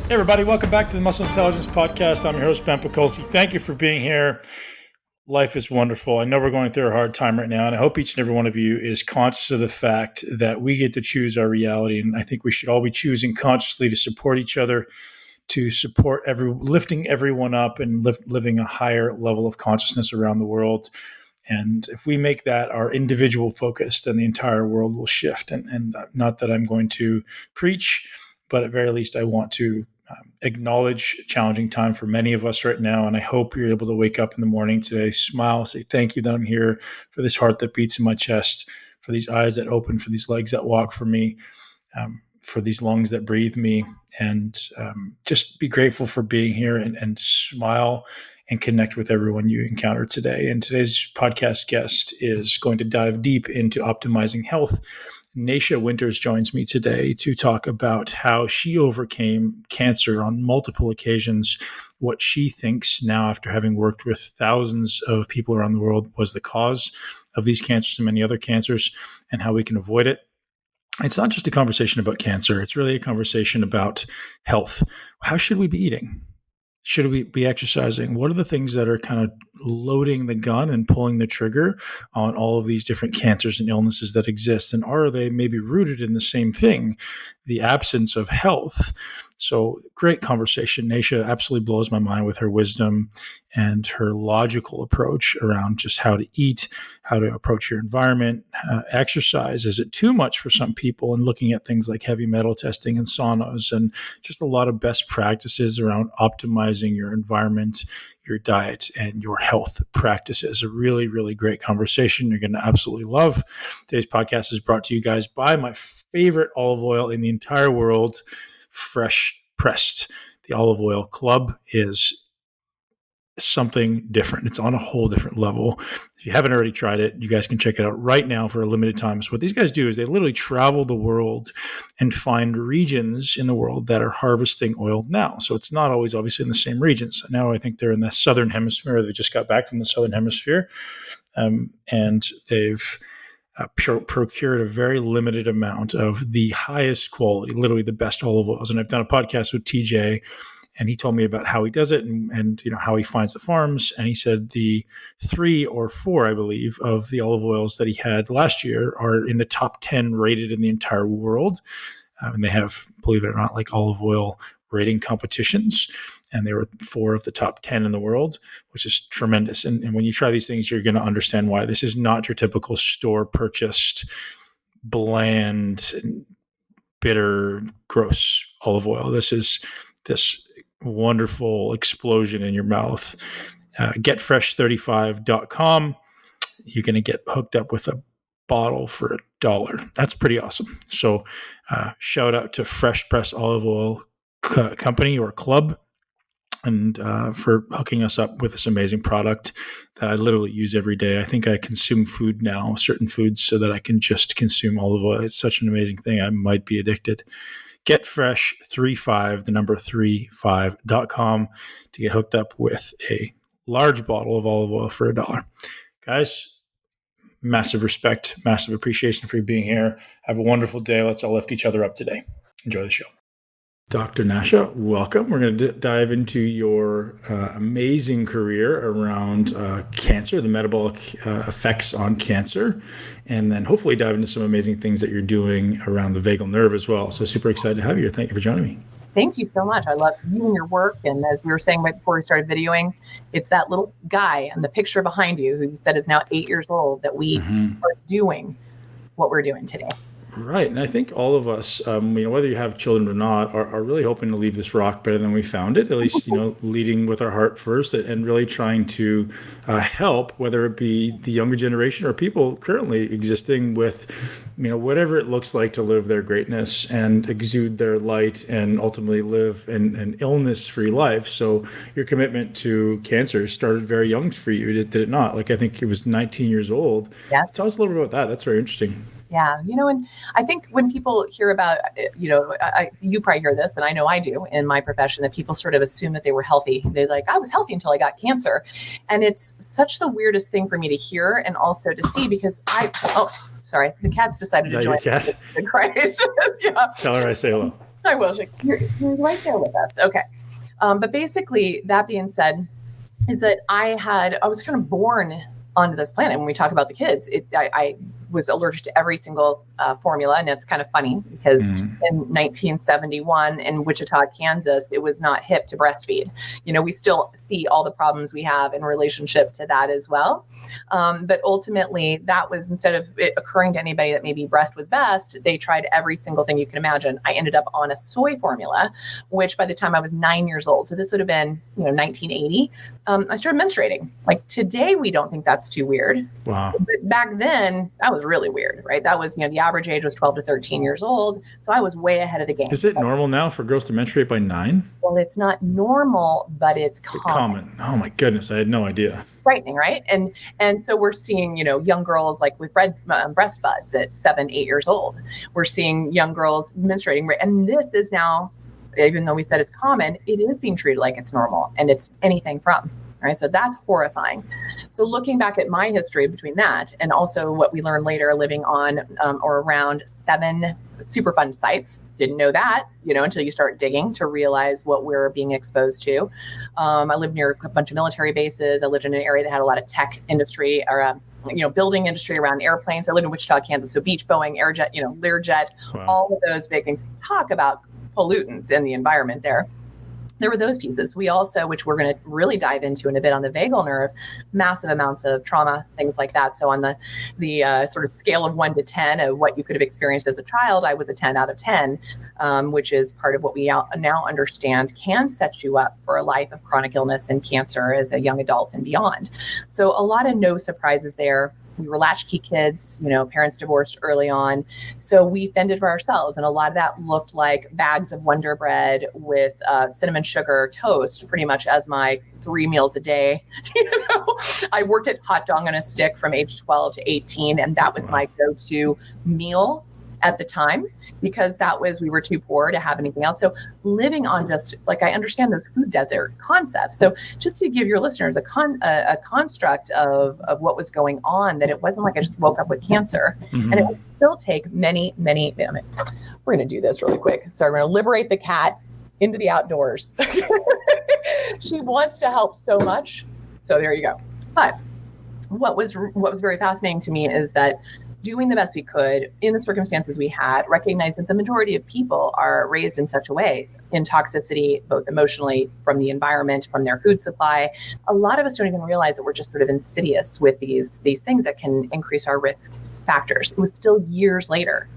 Hey everybody, welcome back to the Muscle Intelligence Podcast. I'm your host, Ben Pakulski. Thank you for being here. Life is wonderful. I know we're going through a hard time right now, and I hope each and every one of you is conscious of the fact that we get to choose our reality, and I think we should all be choosing consciously to support each other, to support lifting everyone up and living a higher level of consciousness around the world. And if we make that our individual focus, then the entire world will shift. And not that I'm going to preach, but at very least I want to acknowledge a challenging time for many of us right now. And I hope you're able to wake up in the morning today, smile, say thank you that I'm here, for this heart that beats in my chest, for these eyes that open, for these legs that walk for me, for these lungs that breathe me, and just be grateful for being here and smile and connect with everyone you encounter today. And today's podcast guest is going to dive deep into optimizing health. Nasha Winters joins me today to talk about how she overcame cancer on multiple occasions, what she thinks now, after having worked with thousands of people around the world, was the cause of these cancers and many other cancers, and how we can avoid it. It's not just a conversation about cancer. It's really a conversation about health. How should we be eating? Should we be exercising? What are the things that are kind of loading the gun and pulling the trigger on all of these different cancers and illnesses that exist? And are they maybe rooted in the same thing, the absence of health? So great conversation. Nasha absolutely blows my mind with her wisdom and her logical approach around just how to eat, how to approach your environment, exercise. Is it too much for some people? And looking at things like heavy metal testing and saunas, and just a lot of best practices around optimizing your environment, your diet, and your health practices. A really, really great conversation you're going to absolutely love. Today's podcast is brought to you guys by my favorite olive oil in the entire world, Fresh Pressed. The Olive Oil Club is something different. It's on a whole different level. If you haven't already tried it, you guys can check it out right now for a limited time. So what these guys do is they literally travel the world and find regions in the world that are harvesting oil now. So it's not always obviously in the same regions. Now I think they're in the Southern Hemisphere. They just got back from the Southern Hemisphere, and they've procured a very limited amount of the highest quality, literally the best olive oils. And I've done a podcast with TJ, and he told me about how he does it and how he finds the farms. And he said the 3 or 4, I believe, of the olive oils that he had last year are in the top 10 rated in the entire world. And they have, believe it or not, like olive oil rating competitions. And they were 4 of the top 10 in the world, which is tremendous. And when you try these things, you're going to understand why. This is not your typical store purchased, bland, bitter, gross olive oil. This is this wonderful explosion in your mouth. Getfresh35.com. You're going to get hooked up with a bottle for $1. That's pretty awesome. So shout out to Fresh Press Olive Oil Company or Club, and for hooking us up with this amazing product that I literally use every day. I think I consume food now, certain foods, so that I can just consume olive oil. It's such an amazing thing. I might be addicted. Getfresh35.com to get hooked up with a large bottle of olive oil for $1. Guys, massive respect, massive appreciation for you being here. Have a wonderful day. Let's all lift each other up today. Enjoy the show. Dr. Nasha, welcome. We're going to dive into your amazing career around cancer, the metabolic effects on cancer, and then hopefully dive into some amazing things that you're doing around the vagal nerve as well. So super excited to have you here. Thank you for joining me. Thank you so much. I love you and your work. And as we were saying right before we started videoing, it's that little guy and the picture behind you who you said is now 8 years old that we are doing what we're doing today. Right. And I think all of us, whether you have children or not, are really hoping to leave this rock better than we found it, at least, leading with our heart first and really trying to help, whether it be the younger generation or people currently existing with, whatever it looks like to live their greatness and exude their light and ultimately live an illness-free life. So your commitment to cancer started very young for you, did it not? Like, I think it was 19 years old. Yeah. Tell us a little bit about that. That's very interesting. Yeah. And I think when people hear about, you probably hear this, and I know I do in my profession, that people sort of assume that they were healthy. They're like, I was healthy until I got cancer. And it's such the weirdest thing for me to hear and also to see, because sorry, the cat's decided to join cat? the crisis. Yeah. Tell her I say hello. I will. You're right there with us. Okay. But basically, that being said, is that I was kind of born onto this planet. When we talk about the kids, I was allergic to every single formula. And it's kind of funny because in 1971 in Wichita, Kansas, it was not hip to breastfeed. We still see all the problems we have in relationship to that as well. But ultimately, that was, instead of it occurring to anybody that maybe breast was best, they tried every single thing you can imagine. I ended up on a soy formula, which by the time I was 9 years old, so this would have been 1980, I started menstruating. Like today, we don't think that's too weird. Wow. But back then, that was really weird, right? That was, the average age was 12 to 13 years old. So I was way ahead of the game. Is it normal now for girls to menstruate by 9? Well, it's not normal, but it's common. Oh my goodness. I had no idea. Frightening, right? And so we're seeing, young girls like with breast buds at 7, 8 years old. We're seeing young girls menstruating. And this is now, even though we said it's common, it is being treated like it's normal, and it's anything from. Right. So that's horrifying. So looking back at my history between that and also what we learned later living on or around 7 Superfund sites, didn't know that, until you start digging to realize what we're being exposed to. I lived near a bunch of military bases. I lived in an area that had a lot of tech industry or building industry around airplanes. I lived in Wichita, Kansas. So Beach, Boeing, Airjet, Learjet, Wow. all of those big things. Talk about pollutants in the environment there. There were those pieces. We also, which we're going to really dive into in a bit on the vagal nerve, massive amounts of trauma, things like that. So on the sort of scale of 1 to 10 of what you could have experienced as a child, I was a 10 out of 10, which is part of what we now understand can set you up for a life of chronic illness and cancer as a young adult and beyond. So a lot of no surprises there. We were latchkey kids, parents divorced early on. So we fended for ourselves. And a lot of that looked like bags of Wonder Bread with cinnamon sugar toast, pretty much as my 3 meals a day. I worked at hot dog on a stick from age 12 to 18. And that was my go-to meal at the time, because we were too poor to have anything else. So living on just like, I understand those food desert concepts. So just to give your listeners a construct of what was going on, that it wasn't like I just woke up with cancer. And it would still take many, we're going to do this really quick. So I'm going to liberate the cat into the outdoors. She wants to help so much. So there you go. But what was very fascinating to me is that doing the best we could in the circumstances we had, recognize that the majority of people are raised in such a way, in toxicity, both emotionally from the environment, from their food supply. A lot of us don't even realize that we're just sort of insidious with these things that can increase our risk factors. It was still years later.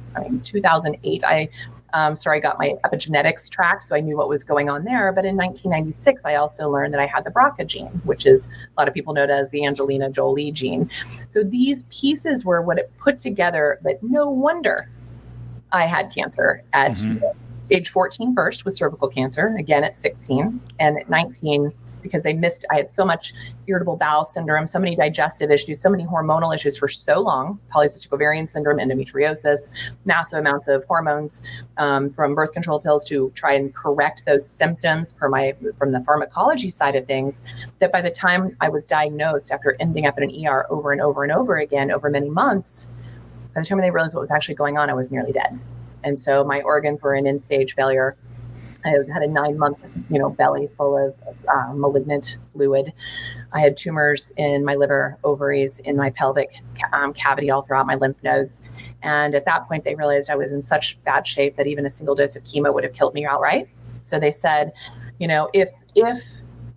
2008, I got my epigenetics tracked, so I knew what was going on there. But in 1996, I also learned that I had the BRCA gene, which is a lot of people know it as the Angelina Jolie gene. So these pieces were what it put together, but no wonder I had cancer at age 14 first with cervical cancer, again at 16, and at 19, because I had so much irritable bowel syndrome, so many digestive issues, so many hormonal issues for so long, polycystic ovarian syndrome, endometriosis, massive amounts of hormones from birth control pills to try and correct those symptoms from the pharmacology side of things, that by the time I was diagnosed, after ending up in an ER over and over and over again over many months, by the time they realized what was actually going on, I was nearly dead. And so my organs were in end-stage failure. I had a 9-month, belly full of malignant fluid. I had tumors in my liver, ovaries, in my pelvic cavity, all throughout my lymph nodes. And at that point, they realized I was in such bad shape that even a single dose of chemo would have killed me outright. So they said, if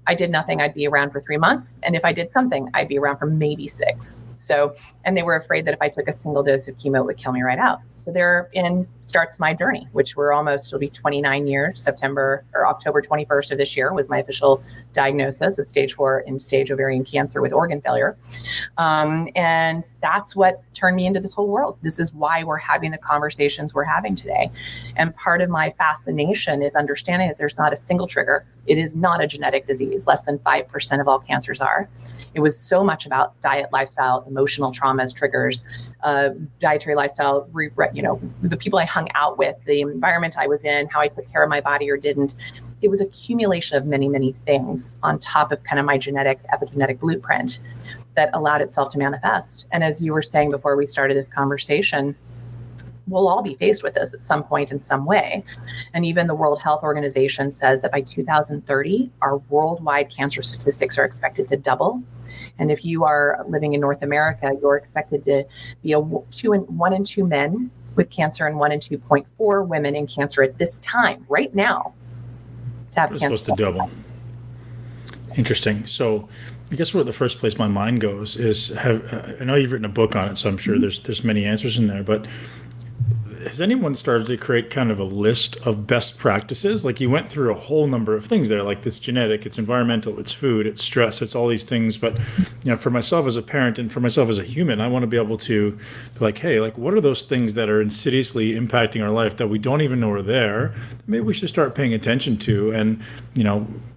I did nothing, I'd be around for 3 months. And if I did something, I'd be around for maybe 6. So, and they were afraid that if I took a single dose of chemo, it would kill me right out. So therein starts my journey, which it'll be 29 years. October 21st of this year was my official diagnosis of stage 4 end-stage ovarian cancer with organ failure. And that's what turned me into this whole world. This is why we're having the conversations we're having today. And part of my fascination is understanding that there's not a single trigger. It is not a genetic disease. Less than 5% of all cancers are. It was so much about diet, lifestyle, emotional traumas, triggers, dietary lifestyle, the people I hung out with, the environment I was in, how I took care of my body or didn't. It was accumulation of many, many things on top of kind of my epigenetic blueprint that allowed itself to manifest. And as you were saying before we started this conversation, we'll all be faced with this at some point in some way. And even the World Health Organization says that by 2030, our worldwide cancer statistics are expected to double. And if you are living in North America, you're expected to be 1 in 2 men with cancer and 1 in 2.4 women in cancer at this time, right now, to have cancer. It's supposed to double. Interesting. So I guess where the first place my mind goes is, I know you've written a book on it, so I'm sure there's many answers in there, but has anyone started to create kind of a list of best practices? Like, you went through a whole number of things there, like it's genetic, it's environmental, it's food, it's stress, it's all these things. But, for myself as a parent and for myself as a human, I want to be able to be like, hey, like, what are those things that are insidiously impacting our life that we don't even know are there? Maybe we should start paying attention to, and,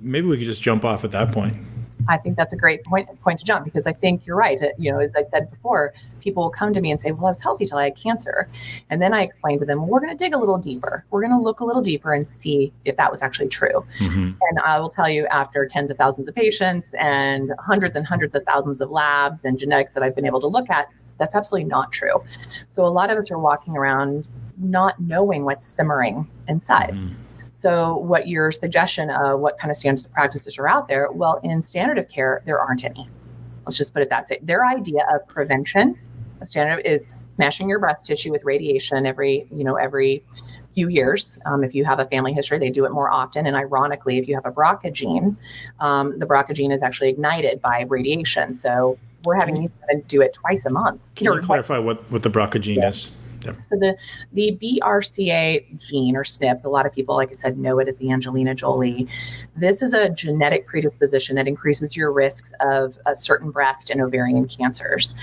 maybe we could just jump off at that point. I think that's a great point to jump, because I think you're right. As I said before, people will come to me and say, well, I was healthy till I had cancer. And then I explain to them, well, we're going to dig a little deeper. We're going to look a little deeper and see if that was actually true. Mm-hmm. And I will tell you, after tens of thousands of patients and hundreds of thousands of labs and genetics that I've been able to look at, that's absolutely not true. So a lot of us are walking around not knowing what's simmering inside. Mm-hmm. So what your suggestion of what kind of standards of practices are out there? Well, in standard of care, there aren't any. Let's just put it that way. Their idea of prevention, a standard is smashing your breast tissue with radiation every few years. If you have a family history, they do it more often. And ironically, if you have a BRCA gene, the BRCA gene is actually ignited by radiation. So we're having you do it twice a month. Can you clarify what the BRCA gene is? Yep. So the BRCA gene, or SNP, a lot of people, like I said, know it as the Angelina Jolie. This is a genetic predisposition that increases your risks of certain breast and ovarian cancers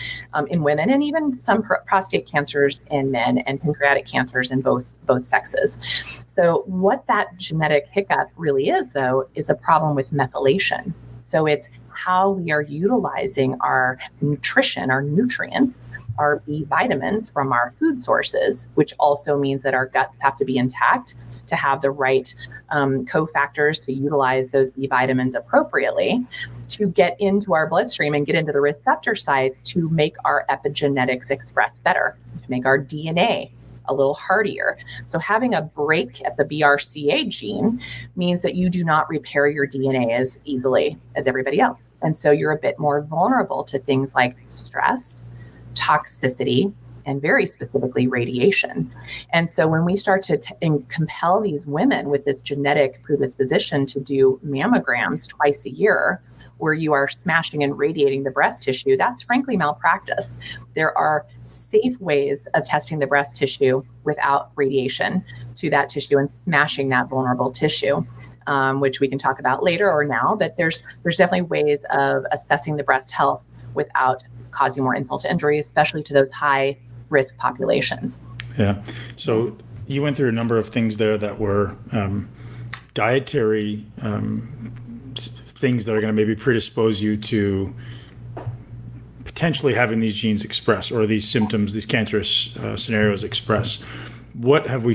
in women, and even some prostate cancers in men, and pancreatic cancers in both sexes. So what that genetic hiccup really is, though, is a problem with methylation. So it's how we are utilizing our nutrition, our nutrients, our B vitamins from our food sources, which also means that our guts have to be intact to have the right cofactors to utilize those B vitamins appropriately, to get into our bloodstream and get into the receptor sites to make our epigenetics express better, to make our DNA a little hardier. So having a break at the BRCA gene means that you do not repair your DNA as easily as everybody else. And so you're a bit more vulnerable to things like stress, toxicity, and very specifically radiation. And so when we start to compel these women with this genetic predisposition to do mammograms twice a year, where you are smashing and radiating the breast tissue, that's frankly malpractice. There are safe ways of testing the breast tissue without radiation to that tissue and smashing that vulnerable tissue, which we can talk about later or now, but there's definitely ways of assessing the breast health without causing more insult to injury, especially to those high risk populations. Yeah. So you went through a number of things there that were dietary things that are going to maybe predispose you to potentially having these genes express, or these symptoms, these cancerous scenarios express. What have we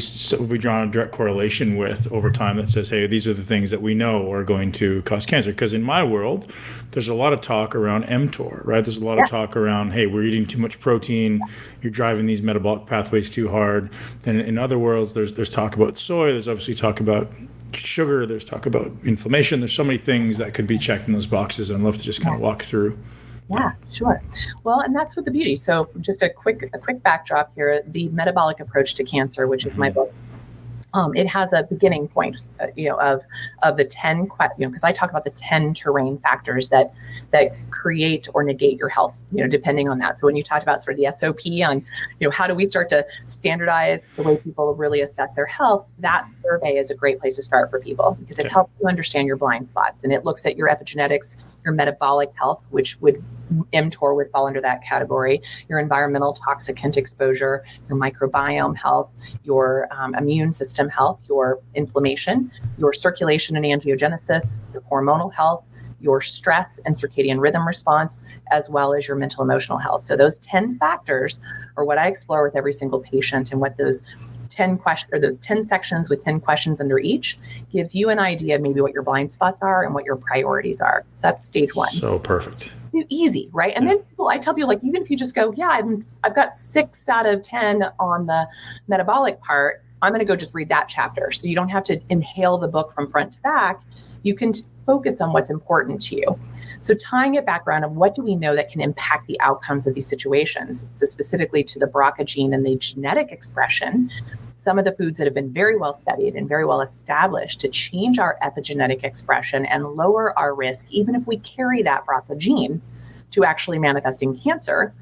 drawn a direct correlation with over time that says, hey, these are the things that we know are going to cause cancer? Because in my world, there's a lot of talk around mTOR, right? There's a lot of talk around, hey, we're eating too much protein, you're driving these metabolic pathways too hard. And in other worlds, there's talk about soy, there's obviously talk about sugar, there's talk about inflammation. There's so many things that could be checked in those boxes, and I'd love to just kind of walk through. Yeah, sure. Well, and that's what the beauty. So just a quick backdrop here, the metabolic approach to cancer, which is my book. It has a beginning point, of the 10, because I talk about the 10 terrain factors that create or negate your health, depending on that. So when you talked about sort of the SOP on, how do we start to standardize the way people really assess their health, that survey is a great place to start for people, because it helps you understand your blind spots, and it looks at your epigenetics, your metabolic health, which mTOR would fall under that category, your environmental toxicant exposure, your microbiome health, your immune system health, your inflammation, your circulation and angiogenesis, your hormonal health, your stress and circadian rhythm response, as well as your mental emotional health. So those 10 factors are what I explore with every single patient, and what those 10 questions, or those 10 sections with 10 questions under each, gives you an idea of maybe what your blind spots are and what your priorities are. So that's stage one. So perfect. It's easy, right? And then I tell people, like, even if you just go, I've got 6 out of 10 on the metabolic part, I'm going to go just read that chapter. So you don't have to inhale the book from front to back. You can focus on what's important to you. So tying it back around, of what do we know that can impact the outcomes of these situations? So specifically to the BRCA gene and the genetic expression, some of the foods that have been very well studied and very well established to change our epigenetic expression and lower our risk, even if we carry that BRCA gene, to actually manifesting cancer,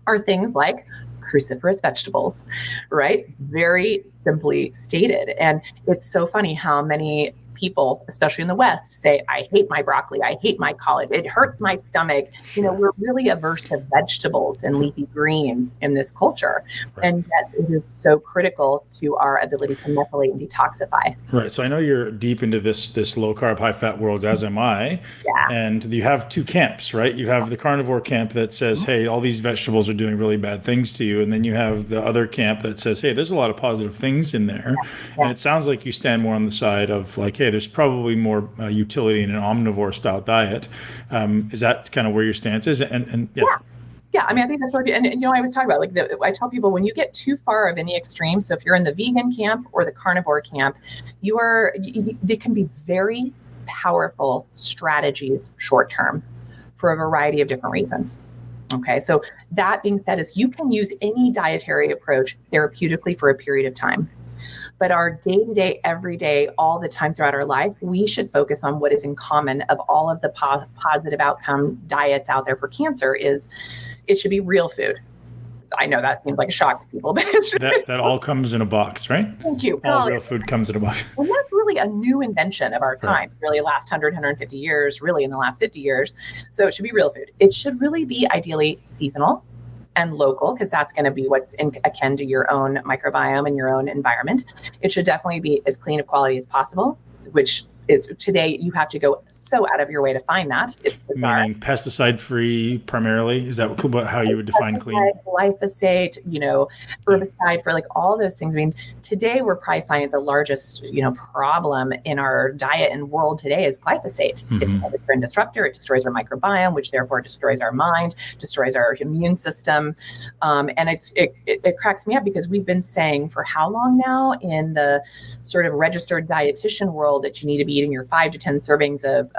are things like cruciferous vegetables, right? Very simply stated. And it's so funny how many people, especially in the West, say, I hate my broccoli, I hate my collard, it hurts my stomach. We're really averse to vegetables and leafy greens in this culture. Right. And yet it is so critical to our ability to methylate and detoxify. Right. So I know you're deep into this low carb, high fat world, as am I. Yeah. And you have 2 camps, right? You have the carnivore camp that says, hey, all these vegetables are doing really bad things to you. And then you have the other camp that says, hey, there's a lot of positive things in there. Yeah. And it sounds like you stand more on the side of like, hey, there's probably more utility in an omnivore style diet. Is that kind of where your stance is? And yeah. Yeah, I mean, I think that's what, and I always talk about, like, I tell people, when you get too far of any extreme, so if you're in the vegan camp or the carnivore camp, they can be very powerful strategies short term for a variety of different reasons. Okay, so that being said, is you can use any dietary approach therapeutically for a period of time. But our day-to-day, every day, all the time throughout our life, we should focus on what is in common of all of the positive outcome diets out there for cancer. Is it should be real food. I know that seems like a shock to people, but that all comes in a box, right? Thank you. All real food comes in a box. And that's really a new invention of our time, right. Really last 100, 150 years, really in the last 50 years. So it should be real food. It should really be ideally seasonal and local, because that's going to be what's akin to your own microbiome and your own environment. It should definitely be as clean of quality as possible, which is today you have to go so out of your way to find that. It's bizarre. Meaning pesticide-free primarily? Is that how you would define clean? Glyphosate, herbicide for like all those things. I mean, today we're probably finding the largest, problem in our diet and world today is glyphosate. Mm-hmm. It's an endocrine disruptor. It destroys our microbiome, which therefore destroys our mind, destroys our immune system. And it cracks me up, because we've been saying for how long now in the sort of registered dietitian world that you need to be eating your 5 to 10 servings of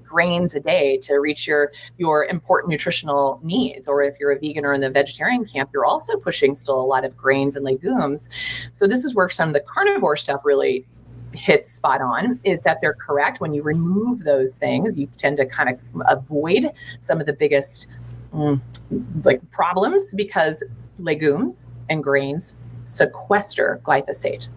grains a day to reach your important nutritional needs. Or if you're a vegan or in the vegetarian camp, you're also pushing still a lot of grains and legumes. So this is where some of the carnivore stuff really hits spot on, is that they're correct. When you remove those things, you tend to kind of avoid some of the biggest problems, because legumes and grains sequester glyphosate,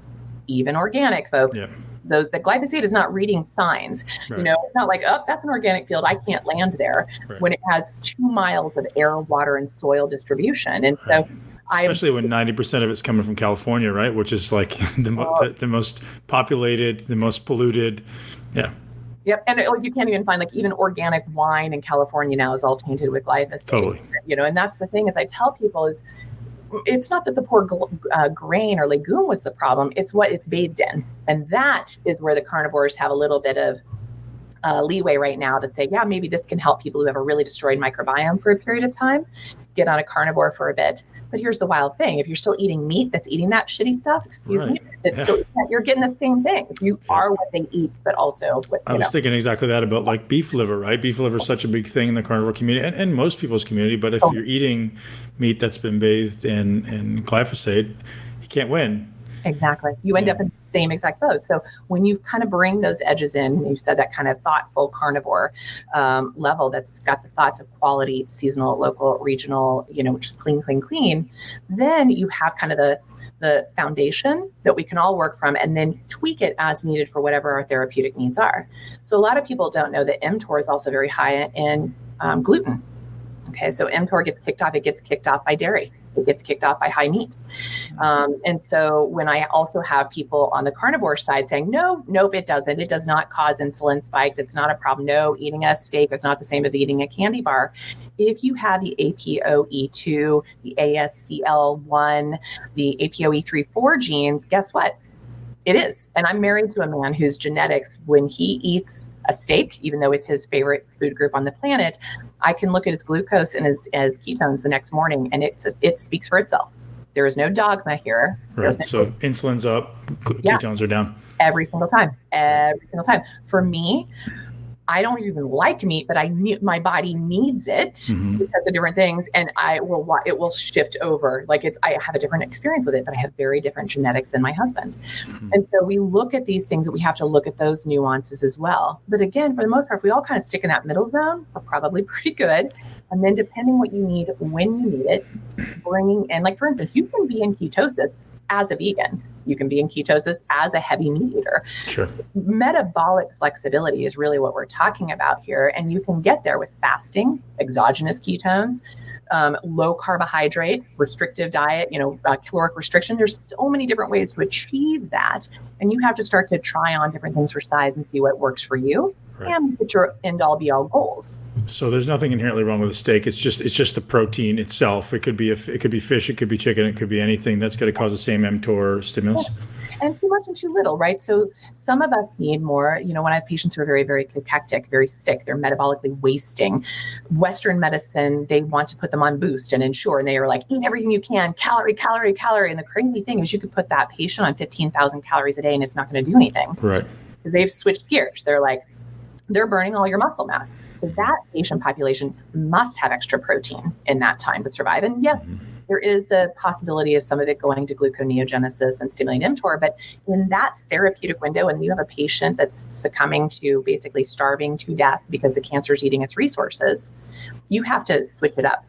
even organic folks. Yeah. The glyphosate is not reading signs. Right. It's not like, oh, that's an organic field, I can't land there. Right. When it has 2 miles of air, water, and soil distribution. And so especially when 90% of it's coming from California, right? Which is like the most populated, the most polluted. Yeah. Yep. And you can't even find even organic wine in California now is all tainted with glyphosate. Totally. And that's the thing, is I tell people is, it's not that the poor grain or legume was the problem, it's what it's bathed in. And that is where the carnivores have a little bit of leeway right now to say, yeah, maybe this can help people who have a really destroyed microbiome for a period of time, get on a carnivore for a bit. But here's the wild thing. If you're still eating meat that's eating that shitty stuff, you're getting the same thing. You are what they eat, but also what, I was thinking exactly that about like beef liver, right? Beef liver is such a big thing in the carnivore community and most people's community. But if you're eating meat that's been bathed in glyphosate, you can't win. Exactly. You end up in the same exact boat. So when you kind of bring those edges in, you said that kind of thoughtful carnivore level that's got the thoughts of quality, seasonal, local, regional, just clean, then you have kind of the foundation that we can all work from, and then tweak it as needed for whatever our therapeutic needs are. So a lot of people don't know that mTOR is also very high in gluten. Okay, so mTOR gets kicked off by dairy. it gets kicked off by high meat. And so when I also have people on the carnivore side saying, nope, it doesn't. It does not cause insulin spikes. It's not a problem. No, eating a steak is not the same as eating a candy bar. If you have the APOE2, the ASCL1, the APOE3/4 genes, guess what? It is. And I'm married to a man whose genetics, when he eats a steak, even though it's his favorite food group on the planet, I can look at his glucose and his ketones the next morning, and it speaks for itself. There is no dogma here. Right. So insulin's up, ketones are down. Every single time. For me, I don't even like meat, but my body needs it because of different things, and it will shift over. Like I have a different experience with it, but I have very different genetics than my husband. And so we look at these things that we have to look at those nuances as well. But again, for the most part, if we all kind of stick in that middle zone, we're probably pretty good. And then depending what you need, when you need it, bringing in, like for instance, you can be in ketosis as a vegan. You can be in ketosis as a heavy meat eater. Sure. Metabolic flexibility is really what we're talking about here. And you can get there with fasting, exogenous ketones, low carbohydrate, restrictive diet, caloric restriction. There's so many different ways to achieve that. And you have to start to try on different things for size and see what works for you. Right. And put your end all be all goals. So there's nothing inherently wrong with a steak. It's just the protein itself. It could be fish, it could be chicken, it could be anything that's going to cause the same mTOR stimulus. Yeah. And too much and too little, right? So some of us need more. When I have patients who are very, very cachectic, very sick, they're metabolically wasting. Western medicine, they want to put them on boost and ensure, and they are like, eat everything you can, calorie. And the crazy thing is you could put that patient on 15,000 calories a day and it's not going to do anything. Right. Because they've switched gears. They're burning all your muscle mass. So that patient population must have extra protein in that time to survive. And yes, there is the possibility of some of it going to gluconeogenesis and stimulating mTOR. But in that therapeutic window, and you have a patient that's succumbing to basically starving to death because the cancer is eating its resources, you have to switch it up.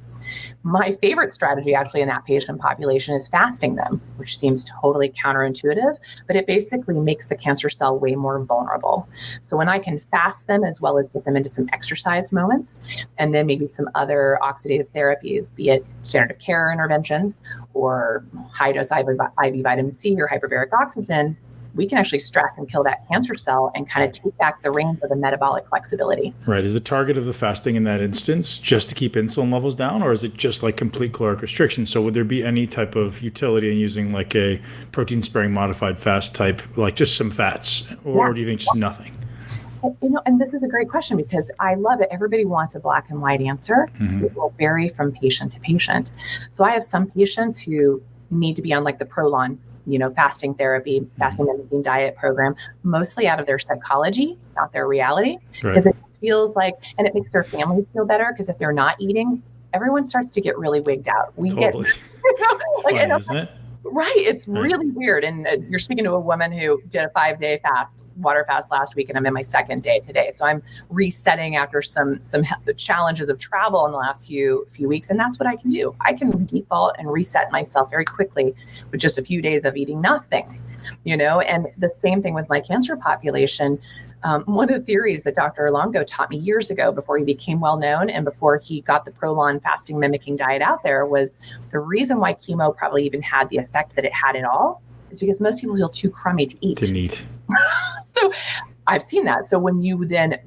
My favorite strategy actually in that patient population is fasting them, which seems totally counterintuitive, but it basically makes the cancer cell way more vulnerable. So when I can fast them as well as get them into some exercise moments, and then maybe some other oxidative therapies, be it standard of care interventions or high dose IV vitamin C or hyperbaric oxygen, we can actually stress and kill that cancer cell and kind of take back the reins of the metabolic flexibility. Right. Is the target of the fasting in that instance just to keep insulin levels down, or is it just like complete caloric restriction? So would there be any type of utility in using like a protein sparing modified fast type, like just some fats, or do you think just nothing? And this is a great question because I love it. Everybody wants a black and white answer. It will vary from patient to patient. So I have some patients who need to be on like the Prolon, fasting therapy, fasting mimicking diet program, mostly out of their psychology, not their reality, because it feels like, and it makes their families feel better because if they're not eating, everyone starts to get really wigged out. Totally. Funny, isn't it? Right. It's really weird. And you're speaking to a woman who did a 5-day water fast last week, and I'm in my second day today. So I'm resetting after some challenges of travel in the last few weeks. And that's what I can do. I can default and reset myself very quickly with just a few days of eating nothing, and the same thing with my cancer population. One of the theories that Dr. Longo taught me years ago before he became well known and before he got the Prolon fasting mimicking diet out there was the reason why chemo probably even had the effect that it had at all is because most people feel too crummy to eat. So I've seen that. So when you then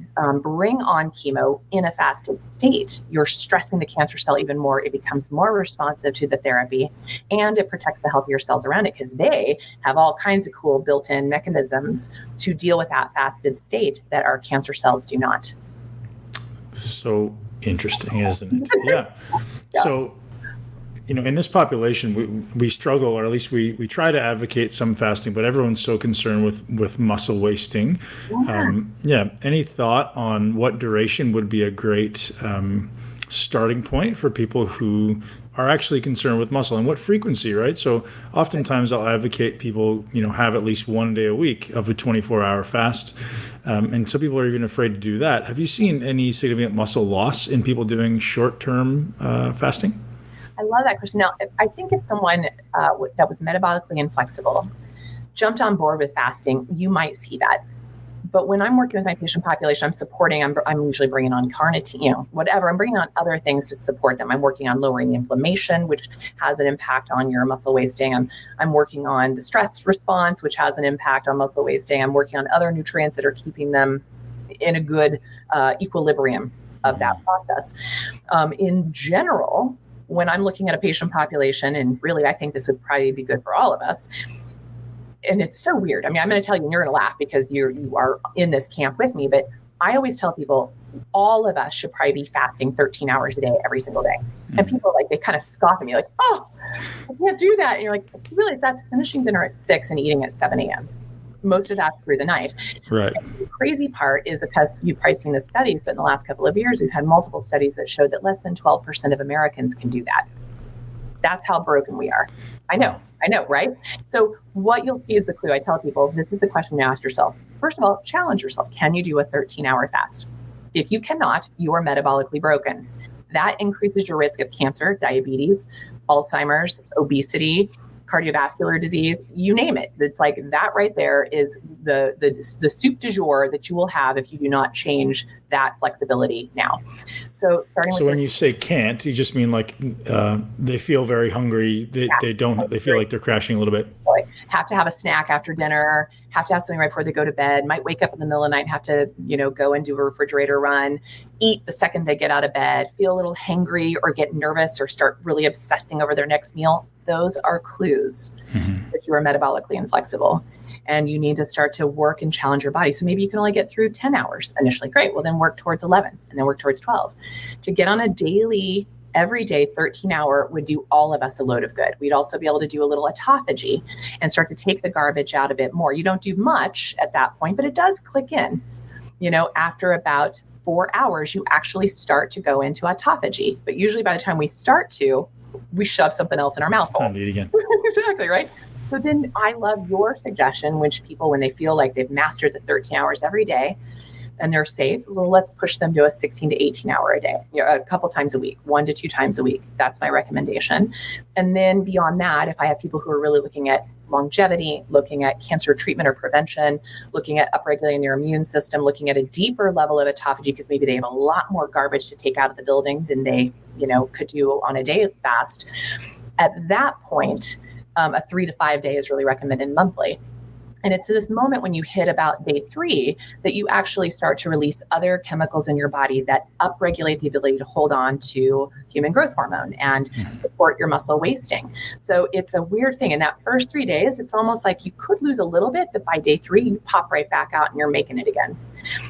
bring on chemo in a fasted state, you're stressing the cancer cell even more. It becomes more responsive to the therapy, and it protects the healthier cells around it because they have all kinds of cool built-in mechanisms to deal with that fasted state that our cancer cells do not. So interesting, isn't it? Yeah. So, in this population, we struggle, or at least we try to advocate some fasting, but everyone's so concerned with muscle wasting. Any thought on what duration would be a great starting point for people who are actually concerned with muscle, and what frequency, right? So oftentimes I'll advocate people, have at least 1 day a week of a 24-hour fast. And some people are even afraid to do that. Have you seen any significant muscle loss in people doing short-term fasting? I love that question. Now, I think if someone that was metabolically inflexible jumped on board with fasting, you might see that. But when I'm working with my patient population, I'm usually bringing on carnitine, whatever. I'm bringing on other things to support them. I'm working on lowering the inflammation, which has an impact on your muscle wasting. I'm working on the stress response, which has an impact on muscle wasting. I'm working on other nutrients that are keeping them in a good equilibrium of that process. In general, when I'm looking at a patient population, and really I think this would probably be good for all of us, and it's so weird. I mean, I'm going to tell you, and you're going to laugh because you are in this camp with me, but I always tell people all of us should probably be fasting 13 hours a day, every single day. And people they kind of scoff at me like, oh, I can't do that. And you're like, really, that's finishing dinner at 6 and eating at 7 a.m. Most of that through the night. Right. And the crazy part is, because you've probably seen the studies, but in the last couple of years, we've had multiple studies that showed that less than 12% of Americans can do that. That's how broken we are. I know, right? So what you'll see is the clue. I tell people, this is the question to ask yourself. First of all, challenge yourself. Can you do a 13-hour fast? If you cannot, you are metabolically broken. That increases your risk of cancer, diabetes, Alzheimer's, obesity, cardiovascular disease, you name it. It's like that right there is the soup du jour that you will have if you do not change that flexibility now. So when you say can't, you just mean they feel very hungry. They feel like they're crashing a little bit. Have to have a snack after dinner, have to have something right before they go to bed, might wake up in the middle of the night and have to, go and do a refrigerator run, eat the second they get out of bed, feel a little hangry or get nervous or start really obsessing over their next meal. Those are clues that you are metabolically inflexible and you need to start to work and challenge your body. So maybe you can only get through 10 hours initially. Great. Well, then work towards 11 and then work towards 12. To get on a daily, everyday 13-hour would do all of us a load of good. We'd also be able to do a little autophagy and start to take the garbage out a bit more. You don't do much at that point, but it does click in. After about 4 hours, you actually start to go into autophagy. But usually by the time we start to, we shove something else in our mouth. Time to eat again. Exactly, right? So then I love your suggestion, which people, when they feel like they've mastered the 13 hours every day and they're safe, well, let's push them to a 16 to 18 hour a day, a couple times a week, 1 to 2 times a week. That's my recommendation. And then beyond that, if I have people who are really looking at longevity, looking at cancer treatment or prevention, looking at upregulating their immune system, looking at a deeper level of autophagy, because maybe they have a lot more garbage to take out of the building than they, could do on a day fast. At that point, a 3 to 5 day is really recommended monthly. And it's this moment when you hit about day 3 that you actually start to release other chemicals in your body that upregulate the ability to hold on to human growth hormone and support your muscle wasting. So it's a weird thing. In that first 3 days, it's almost like you could lose a little bit, but by day 3, you pop right back out and you're making it again.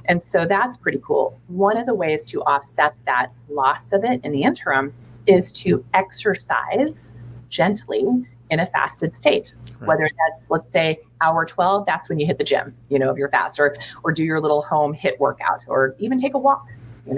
And so that's pretty cool. One of the ways to offset that loss of it in the interim is to exercise gently in a fasted state. Right. Whether that's, let's say, hour 12, that's when you hit the gym, of your fast, or do your little home HIIT workout, or even take a walk, Do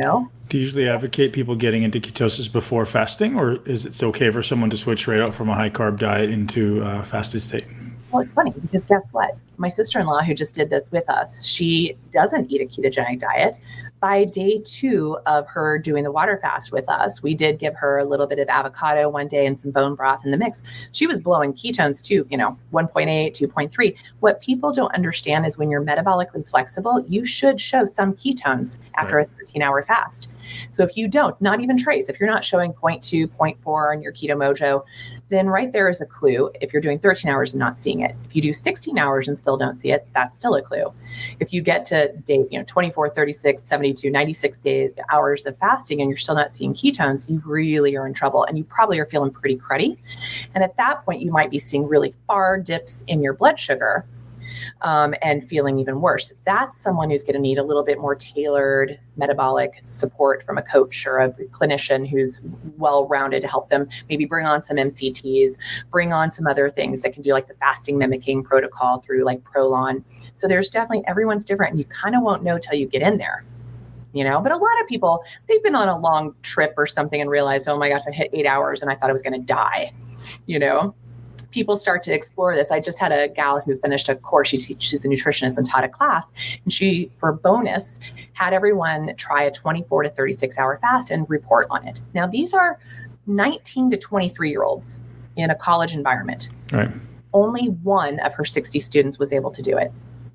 you usually advocate people getting into ketosis before fasting, or is it okay for someone to switch right out from a high carb diet into a fasted state? Well, it's funny because guess what? My sister-in-law, who just did this with us, she doesn't eat a ketogenic diet. By day 2 of her doing the water fast with us, we did give her a little bit of avocado one day and some bone broth in the mix. She was blowing ketones too, 1.8, 2.3. What people don't understand is when you're metabolically flexible, you should show some ketones after a 13-hour fast. So if you don't, not even trace, if you're not showing 0.2, 0.4 on your Keto Mojo, then right there is a clue if you're doing 13 hours and not seeing it. If you do 16 hours and still don't see it, that's still a clue. If you get to day 24, 36, 72, 96 hours of fasting and you're still not seeing ketones, you really are in trouble and you probably are feeling pretty cruddy. And at that point, you might be seeing really far dips in your blood sugar and feeling even worse. That's someone who's going to need a little bit more tailored metabolic support from a coach or a clinician who's well-rounded to help them maybe bring on some MCTs, bring on some other things that can do like the fasting mimicking protocol through like Prolon. So there's definitely, everyone's different and you kind of won't know till you get in there. But a lot of people, they've been on a long trip or something and realized, oh my gosh, I hit 8 hours and I thought I was going to die, People start to explore this. I just had a gal who finished a course. She's a nutritionist and taught a class. And she, for bonus, had everyone try a 24 to 36 hour fast and report on it. Now, these are 19 to 23-year-olds in a college environment. Right. Only one of her 60 students was able to do it.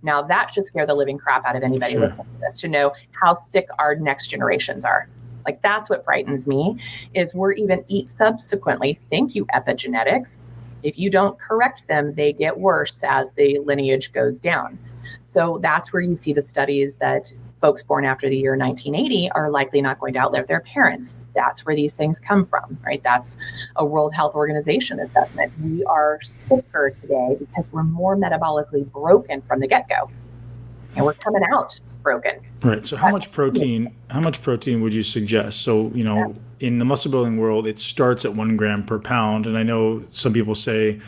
Now that should scare the living crap out of anybody Sure. listening to this, to know how sick our next generations are. Like, that's what frightens me, is we're even subsequently, thank you epigenetics, if you don't correct them, they get worse as the lineage goes down. So that's where you see the studies that folks born after the year 1980 are likely not going to outlive their parents. That's where these things come from, right? That's a World Health Organization assessment. We are sicker today because we're more metabolically broken from the get-go. And we're coming out broken. Right. So how much protein would you suggest? So, in the muscle building world, it starts at 1 gram per pound. And I know some people say,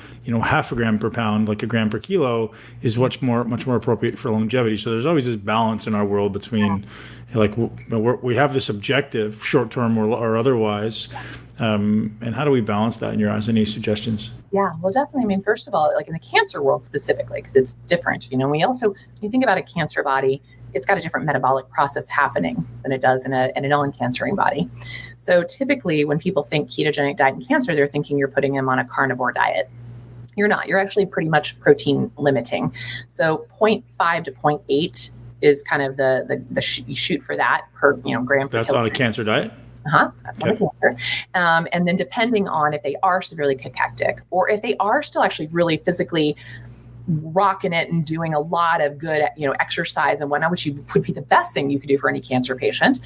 half a gram per pound, like a gram per kilo, is much more appropriate for longevity. So there's always this balance in our world between, like, we have this objective, short term or otherwise. And how do we balance that in your eyes? Any suggestions? Yeah, well, definitely. I mean, first of all, like in the cancer world specifically, because it's different, we also, when you think about a cancer body, it's got a different metabolic process happening than it does in a non-cancering body. So typically when people think ketogenic diet and cancer, they're thinking you're putting them on a carnivore diet. You're not. You're actually pretty much protein limiting. So 0.5 to 0.8 is kind of the shoot for that per gram per kilogram. That's on a cancer diet? That's on the cancer. And then depending on if they are severely cachectic, or if they are still actually really physically rocking it and doing a lot of good, exercise and whatnot, which would be the best thing you could do for any cancer patient,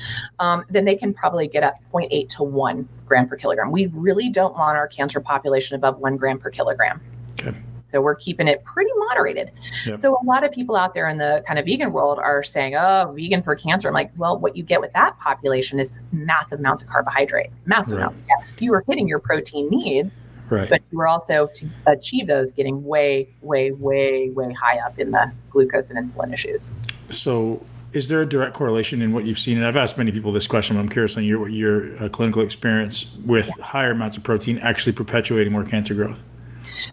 then they can probably get up 0.8 to 1 gram per kilogram. We really don't want our cancer population above 1 gram per kilogram. Okay. So we're keeping it pretty moderated. Yep. So a lot of people out there in the kind of vegan world are saying, oh, vegan for cancer. I'm like, well, what you get with that population is massive amounts of carbohydrate, massive amounts. You are hitting your protein needs, but you are also, to achieve those, getting way, way, way, way high up in the glucose and insulin issues. So is there a direct correlation in what you've seen? And I've asked many people this question, but I'm curious on your clinical experience with higher amounts of protein actually perpetuating more cancer growth.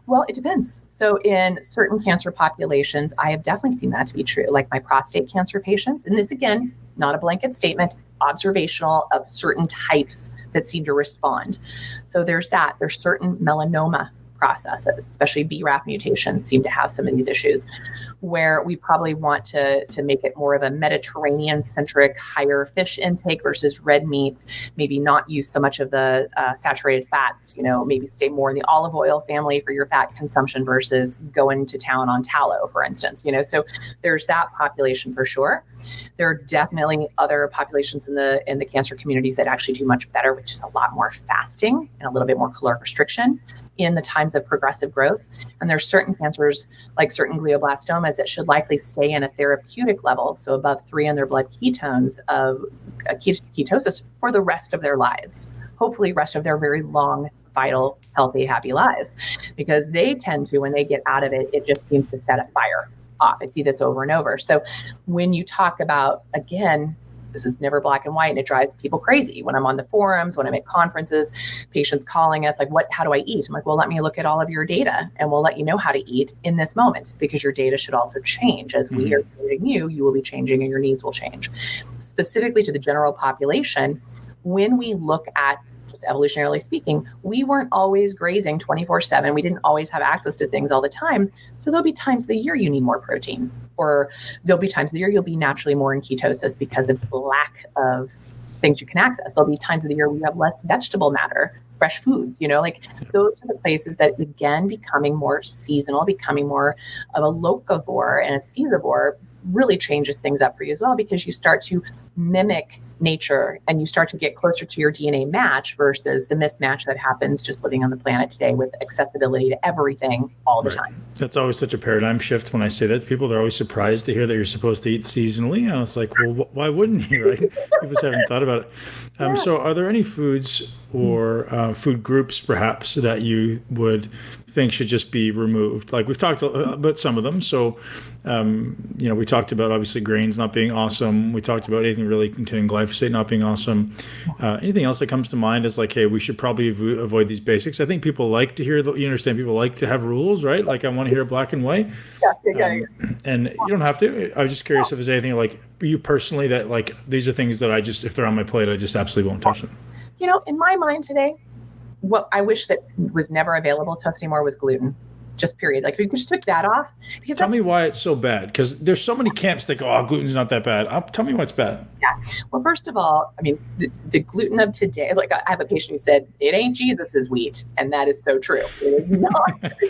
Well, it depends. So in certain cancer populations, I have definitely seen that to be true, like my prostate cancer patients. And this, again, not a blanket statement, observational of certain types that seem to respond. So there's that. There's certain melanoma processes, especially BRAF mutations, seem to have some of these issues, where we probably want to make it more of a Mediterranean-centric, higher fish intake versus red meat, maybe not use so much of the saturated fats, maybe stay more in the olive oil family for your fat consumption versus going to town on tallow, for instance, so there's that population for sure. There are definitely other populations in the cancer communities that actually do much better with just a lot more fasting and a little bit more caloric restriction in the times of progressive growth. And there's certain cancers, like certain glioblastomas, that should likely stay in a therapeutic level, so above 3 in their blood ketones of ketosis for the rest of their lives, hopefully rest of their very long, vital, healthy, happy lives, because they tend to, when they get out of it, it just seems to set a fire off. I see this over and over. So when you talk about, again, this is never black and white, and it drives people crazy. When I'm on the forums, when I'm at conferences, patients calling us like, how do I eat? I'm like, well, let me look at all of your data and we'll let you know how to eat in this moment, because your data should also change. As we are changing you will be changing and your needs will change. Specifically to the general population, when we look at, just evolutionarily speaking, we weren't always grazing 24/7. We didn't always have access to things all the time. So there'll be times of the year you need more protein, or there'll be times of the year you'll be naturally more in ketosis because of the lack of things you can access. There'll be times of the year where you have less vegetable matter, fresh foods, those are the places that, again, becoming more seasonal, becoming more of a locavore and a caesivore really changes things up for you as well, because you start to mimic nature and you start to get closer to your DNA match versus the mismatch that happens just living on the planet today with accessibility to everything all the time. That's always such a paradigm shift when I say that to people. They're always surprised to hear that you're supposed to eat seasonally. And it's like, well, why wouldn't you? Right? People just haven't thought about it. So are there any foods or food groups perhaps that you would think should just be removed? Like, we've talked about some of them. So, we talked about obviously grains not being awesome. We talked about anything really containing glyphosate not being awesome. Anything else that comes to mind is like, hey, we should probably avoid these basics. I think people like to hear, you understand, people like to have rules, right? Like, I want to hear black and white. And you don't have to. I was just curious if there's anything like you personally that like, these are things that if they're on my plate, I just absolutely won't touch them. In my mind today, what I wish that was never available to us anymore was gluten. just period. Like, if we just took that off. Because tell me why it's so bad, because there's so many camps that go, oh, gluten's not that bad. Tell me why it's bad. Yeah. Well, first of all, I mean, the gluten of today, like I have a patient who said, it ain't Jesus's wheat. And that is so true. It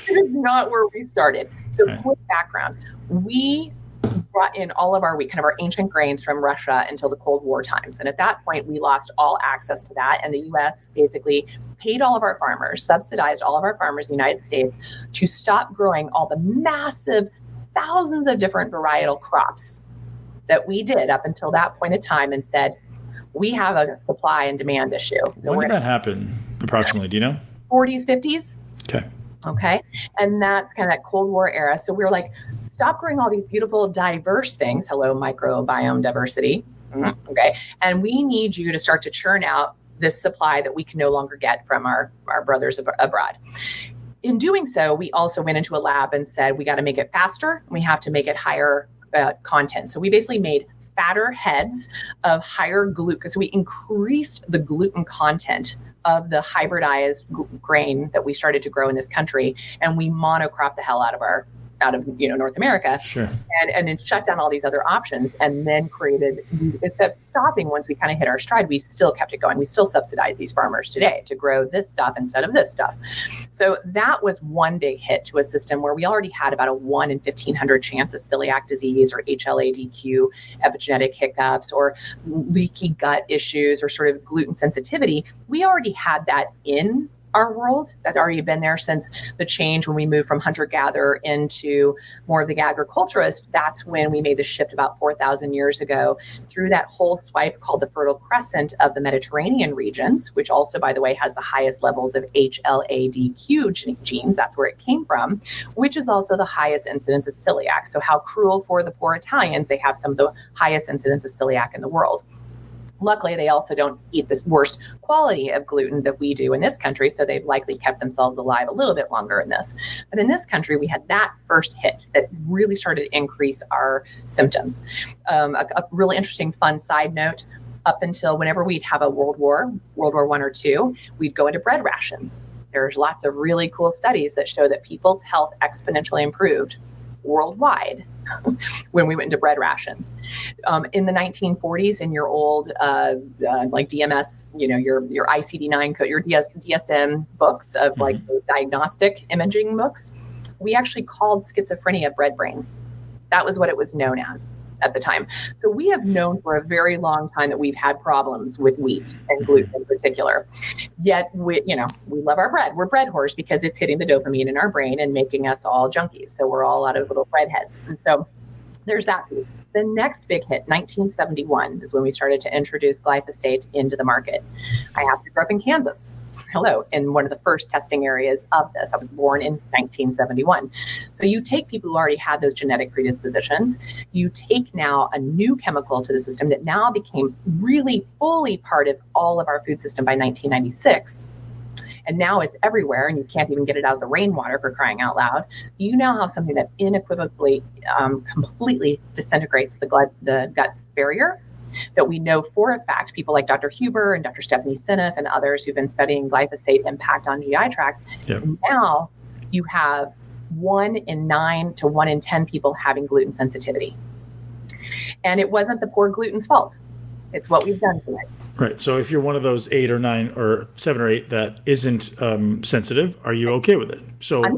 is not where we started. So quick background, we brought in all of our wheat, kind of our ancient grains from Russia until the Cold War times. And at that point, we lost all access to that. And the US basically paid all of our farmers, subsidized all of our farmers in the United States to stop growing all the massive thousands of different varietal crops that we did up until that point in time, and said, we have a supply and demand issue. So when did that happen approximately? Do you know? 40s, 50s. Okay. And that's kind of that Cold War era. So we were like, stop growing all these beautiful, diverse things. Hello, microbiome diversity. Okay. And we need you to start to churn out this supply that we can no longer get from our brothers abroad. In doing so, we also went into a lab and said, we got to make it faster. And we have to make it higher content. So we basically made fatter heads of higher gluten. So we increased the gluten content of the hybridized grain that we started to grow in this country, and we monocropped the hell out of North America. Sure. And then shut down all these other options, and then created, instead of stopping once we kind of hit our stride, we still kept it going. We still subsidize these farmers today to grow this stuff instead of this stuff. So that was one big hit to a system where we already had about a 1 in 1,500 chance of celiac disease or HLA-DQ, epigenetic hiccups, or leaky gut issues, or sort of gluten sensitivity. We already had that in our world. That's already been there since the change when we moved from hunter-gatherer into more of the agriculturist. That's when we made the shift about 4,000 years ago through that whole swipe called the Fertile Crescent of the Mediterranean regions, which also, by the way, has the highest levels of HLA-DQ genes. That's where it came from, which is also the highest incidence of celiac. So how cruel for the poor Italians. They have some of the highest incidence of celiac in the world. Luckily, they also don't eat this worst quality of gluten that we do in this country, so they've likely kept themselves alive a little bit longer in this. But in this country, we had that first hit that really started to increase our symptoms. A really interesting, fun side note, up until whenever we'd have a World War I or II, we'd go into bread rations. There's lots of really cool studies that show that people's health exponentially improved worldwide when we went into bread rations. In the 1940s, in your old like DMS, your ICD-9 code, your DSM books of like the diagnostic imaging books, we actually called schizophrenia bread brain. That was what it was known as at the time. So we have known for a very long time that we've had problems with wheat and gluten in particular. Yet we love our bread. We're bread whores because it's hitting the dopamine in our brain and making us all junkies. So we're all out of little bread heads. And so there's that piece. The next big hit, 1971, is when we started to introduce glyphosate into the market. I happened to grow up in Kansas. In one of the first testing areas of this. I was born in 1971. So you take people who already had those genetic predispositions, you take now a new chemical to the system that now became really fully part of all of our food system by 1996. And now it's everywhere, and you can't even get it out of the rainwater, for crying out loud. You now have something that unequivocally completely disintegrates the gut barrier, that we know for a fact, people like Dr. Huber and Dr. Stephanie Seneff and others who've been studying glyphosate impact on GI tract. Yep. And now you have 1 in 9 to 1 in 10 people having gluten sensitivity. And it wasn't the poor gluten's fault. It's what we've done to it. Right. So if you're one of those 8 or 9 or 7 or 8 that isn't sensitive, are you okay with it? So I'm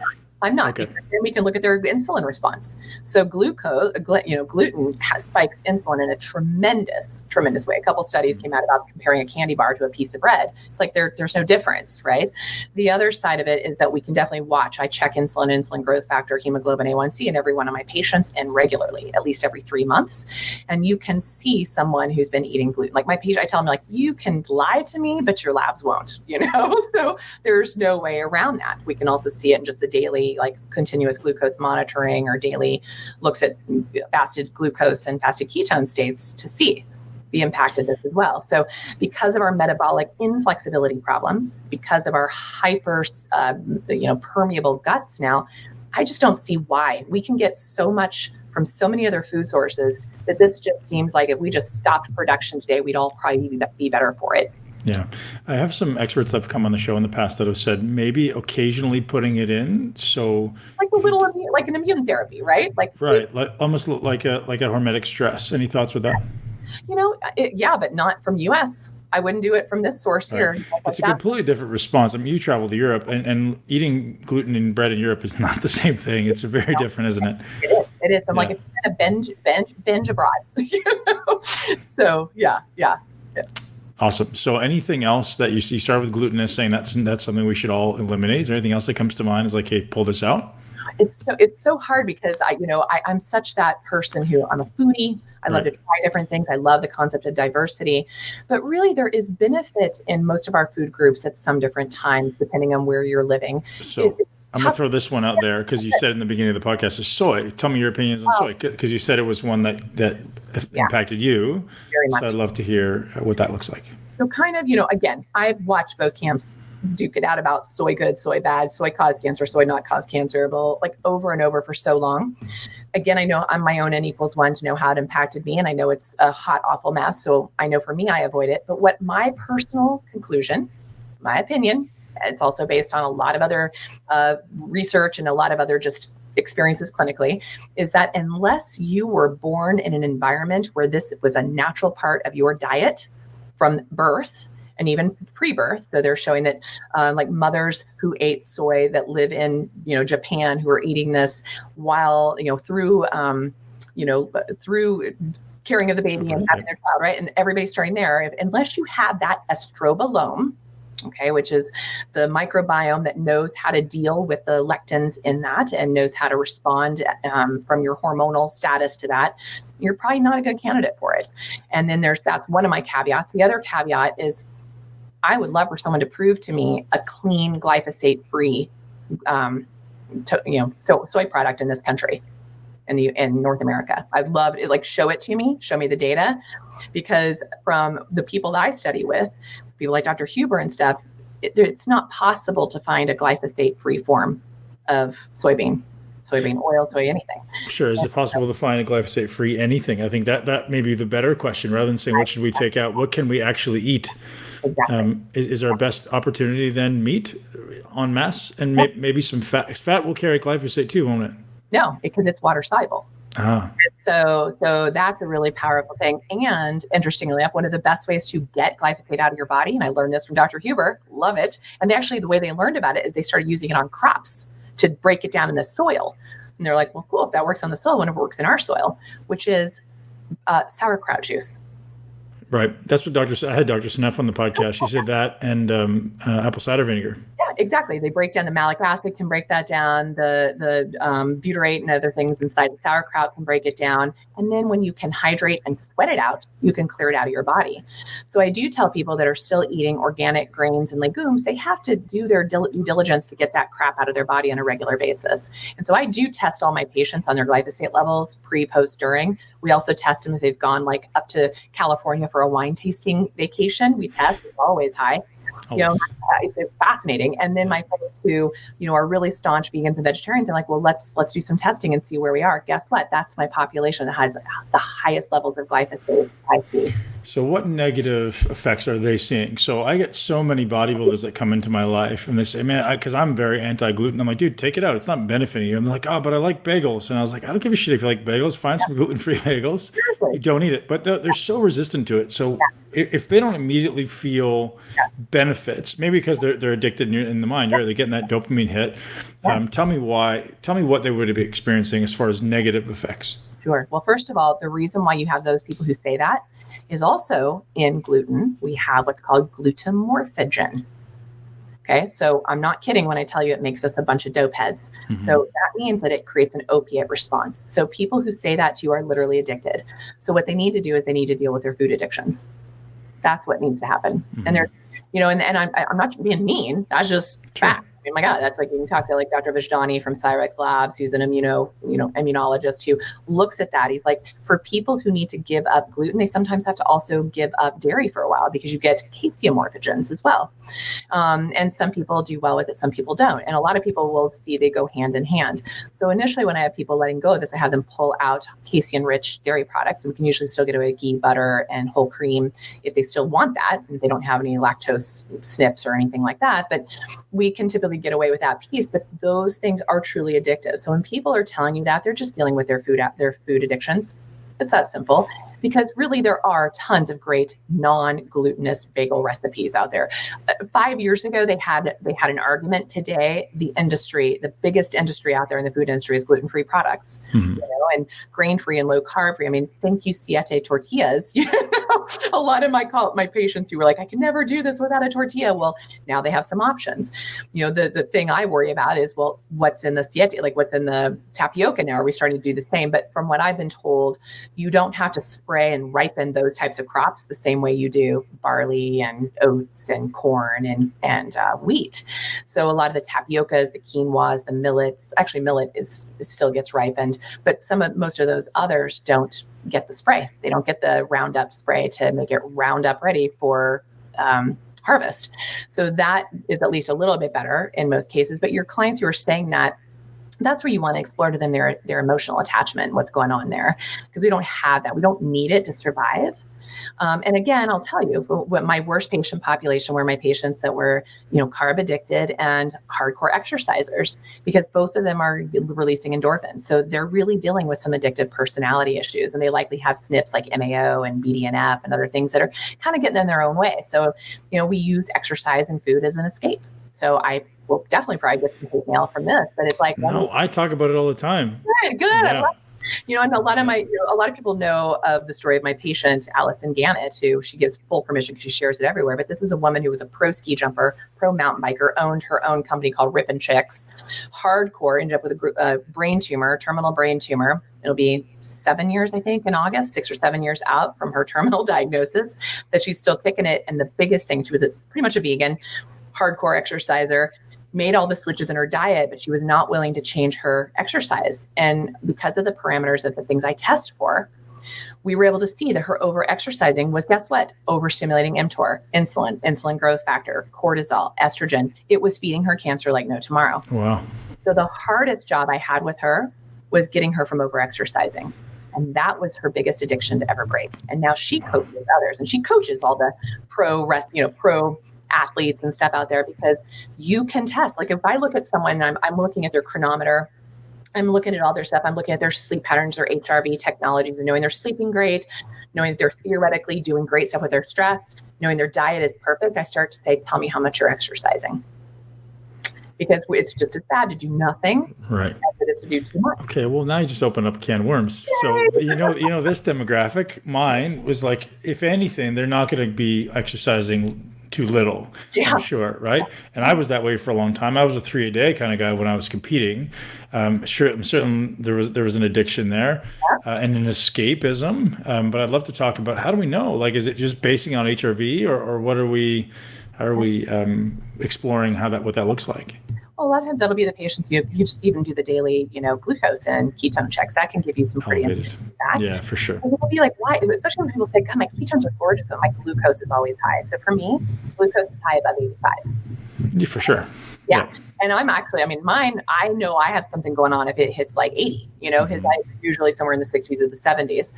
not. Okay. Because then we can look at their insulin response. So gluten spikes insulin in a tremendous way. A couple studies came out about comparing a candy bar to a piece of bread. It's like there's no difference, right? The other side of it is that we can definitely watch. I check insulin growth factor, hemoglobin A1C in every one of my patients, and regularly, at least every 3 months. And you can see someone who's been eating gluten. Like my patient, I tell them, like, you can lie to me, but your labs won't, So there's no way around that. We can also see it in just the daily, like continuous glucose monitoring, or daily looks at fasted glucose and fasted ketone states to see the impact of this as well. So because of our metabolic inflexibility problems, because of our hyper, permeable guts now, I just don't see why. We can get so much from so many other food sources that this just seems like if we just stopped production today, we'd all probably be better for it. Yeah. I have some experts that have come on the show in the past that have said maybe occasionally putting it in. So Like a if you, little, like an immune therapy, right? Like, right, like almost like a hormetic stress. Any thoughts with that? yeah, but not from US. I wouldn't do it from this source Right. here. Like It's a that. completely different response. I mean, you travel to Europe, and eating gluten in bread in Europe is not the same thing. It's very different, isn't it? It is. It is. I'm like, Yeah. if you're gonna binge abroad. So yeah. Awesome. So anything else that you see, start with gluten as saying that's something we should all eliminate. Is there anything else that comes to mind as like, hey, pull this out? It's so hard because I'm such that person who I'm a foodie. I love to Right. try different things. I love the concept of diversity, but really there is benefit in most of our food groups at some different times, depending on where you're living. So It's I'm going to tough. throw this one out there because you said in the beginning of the podcast is soy. Tell me your opinions on soy because you said it was one that Yeah, impacted you. very So I'd much. love to hear what that looks like. So kind of, again, I've watched both camps duke it out about soy good, soy bad, soy cause cancer, soy not cause cancer, but like over and over for so long. Again, I know I'm my own N equals one to know how it impacted me. And I know it's a hot, awful mess. So I know for me, I avoid it. But what my personal conclusion, my opinion, it's also based on a lot of other research and a lot of other just experiences clinically, is that unless you were born in an environment where this was a natural part of your diet from birth, and even pre-birth. So they're showing that like mothers who ate soy that live in, Japan, who are eating this while, through caring of the baby and having their child, right? And everybody's starting there. Unless you have that estrobolome, okay, which is the microbiome that knows how to deal with the lectins in that and knows how to respond from your hormonal status to that, you're probably not a good candidate for it. And then that's one of my caveats. The other caveat is I would love for someone to prove to me a clean glyphosate-free, soy product in this country, in North America. I'd love it. Like, show me the data, because from the people that I study with, people like Dr. Huber and stuff, it's not possible to find a glyphosate-free form of soybean oil, soy anything. Sure. Is it possible to find a glyphosate-free anything? I think that may be the better question. Rather than saying what should we take out, what can we actually eat? Exactly. Is our best opportunity then meat en masse and maybe some fat? Fat will carry glyphosate too, won't it? No, because it's water soluble. Ah, So that's a really powerful thing. And interestingly enough, one of the best ways to get glyphosate out of your body, and I learned this from Dr. Huber, love it. And the way they learned about it is they started using it on crops to break it down in the soil. And they're like, well, cool, if that works on the soil, whenever it works in our soil, which is sauerkraut juice. right. That's what I had Dr. Seneff on the podcast. She said that and apple cider vinegar. Yeah, exactly. They break down the malic acid, can break that down. The butyrate and other things inside the sauerkraut can break it down. And then when you can hydrate and sweat it out, you can clear it out of your body. So I do tell people that are still eating organic grains and legumes, they have to do their due diligence to get that crap out of their body on a regular basis. And so I do test all my patients on their glyphosate levels pre, post, during. We also test them if they've gone like up to California for a wine tasting vacation. We test, it's always high. It's fascinating. And then my folks who, are really staunch vegans and vegetarians, are like, well, let's do some testing and see where we are. Guess what? That's my population that has the highest levels of glyphosate I see. So what negative effects are they seeing? So I get so many bodybuilders that come into my life and they say, man, because I'm very anti-gluten. I'm like, dude, take it out. It's not benefiting you. And they're like, oh, but I like bagels. And I was like, I don't give a shit if you like bagels. Find some gluten-free bagels. Seriously. You don't eat it. But they're so resistant to it. So if they don't immediately feel benefits, maybe because they're addicted in the mind, they're getting that dopamine hit. Tell me why. Tell me what they would be experiencing as far as negative effects. Sure. Well, first of all, the reason why you have those people who say that is also in gluten, we have what's called glutamorphogen. Okay, so I'm not kidding when I tell you it makes us a bunch of dope heads. Mm-hmm. So that means that it creates an opiate response. So people who say that to you are literally addicted. So what they need to do is they need to deal with their food addictions. That's what needs to happen. Mm-hmm. And there's, and I'm not being mean. That's just fact. mean, my God, that's like, you can talk to like Dr. Vajjani from Cyrex Labs, who's an immunologist who looks at that. He's like, for people who need to give up gluten, they sometimes have to also give up dairy for a while because you get casein morphogens as well. And some people do well with it, some people don't. And a lot of people will see they go hand in hand. So initially when I have people letting go of this, I have them pull out casein-rich dairy products. And we can usually still get away with ghee, butter, and whole cream if they still want that, and they don't have any lactose SNPs or anything like that. But we can typically get away with that piece, but those things are truly addictive. So when people are telling you that, they're just dealing with their food addictions. It's that simple. Because really there are tons of great non-glutinous bagel recipes out there. 5 years ago, they had an argument. Today, the biggest industry out there in the food industry is gluten-free products, and grain-free and low-carb-free. I mean, thank you, Siete tortillas. A lot of my patients who were like, I can never do this without a tortilla. Well, now they have some options. The thing I worry about is, well, what's in the Siete, like what's in the tapioca now? Are we starting to do the same? But from what I've been told, you don't have to spray and ripen those types of crops the same way you do barley and oats and corn and wheat. So a lot of the tapiocas, the quinoas, the millets, actually millet still gets ripened, but most of those others don't get the spray. They don't get the Roundup spray to make it Roundup ready for harvest. So that is at least a little bit better in most cases. But your clients who are saying that, that's where you want to explore to them their emotional attachment, what's going on there, because we don't have that. We don't need it to survive. And again, I'll tell you, what my worst patient population were my patients that were, carb addicted and hardcore exercisers, because both of them are releasing endorphins. So they're really dealing with some addictive personality issues, and they likely have SNPs like MAO and BDNF and other things that are kind of getting in their own way. So, we use exercise and food as an escape. So I will definitely probably get some hate mail from this, but it's like, no, I talk about it all the time. Good. Yeah. And a lot of people know of the story of my patient, Allison Gannett, who she gives full permission because she shares it everywhere. But this is a woman who was a pro ski jumper, pro mountain biker, owned her own company called Rippin' Chicks, hardcore, ended up with a brain tumor, terminal brain tumor. It'll be 7 years, I think, in August, 6 or 7 years out from her terminal diagnosis, that she's still kicking it. And the biggest thing, she was pretty much a vegan, hardcore exerciser, made all the switches in her diet, but she was not willing to change her exercise. And because of the parameters of the things I test for, we were able to see that her over-exercising was, guess what? Overstimulating mTOR, insulin growth factor, cortisol, estrogen. It was feeding her cancer like no tomorrow. Wow. So the hardest job I had with her was getting her from over-exercising. And that was her biggest addiction to ever break. And now she coaches others, and she coaches all the pro athletes and stuff out there, because you can test. Like if I look at someone, I'm looking at their chronometer, I'm looking at all their stuff, I'm looking at their sleep patterns, their HRV technologies, and knowing they're sleeping great, knowing that they're theoretically doing great stuff with their stress, knowing their diet is perfect, I start to say, tell me how much you're exercising. Because it's just as bad to do nothing, right, as it is to do too much. Okay, well now you just open up a can of worms. Yay! So this demographic, mine was like, if anything, they're not going to be exercising too little, I'm sure, right? And I was that way for a long time. I was a 3 a day kind of guy when I was competing. I'm certain there was an addiction there, and an escapism. But I'd love to talk about, how do we know? Like, is it just basing on HRV, or what are we? How are we exploring what that looks like? Well, a lot of times that'll be the patients you just even do the daily, glucose and ketone checks. That can give you some pretty interesting feedback. Yeah, for sure. And it'll be like, why? Especially when people say, God, my ketones are gorgeous, but my glucose is always high. So for me, glucose is high above 85. Yeah, for sure. Yeah. And I'm actually, mine, I know I have something going on if it hits like 80, his life is usually somewhere in the 60s or the 70s.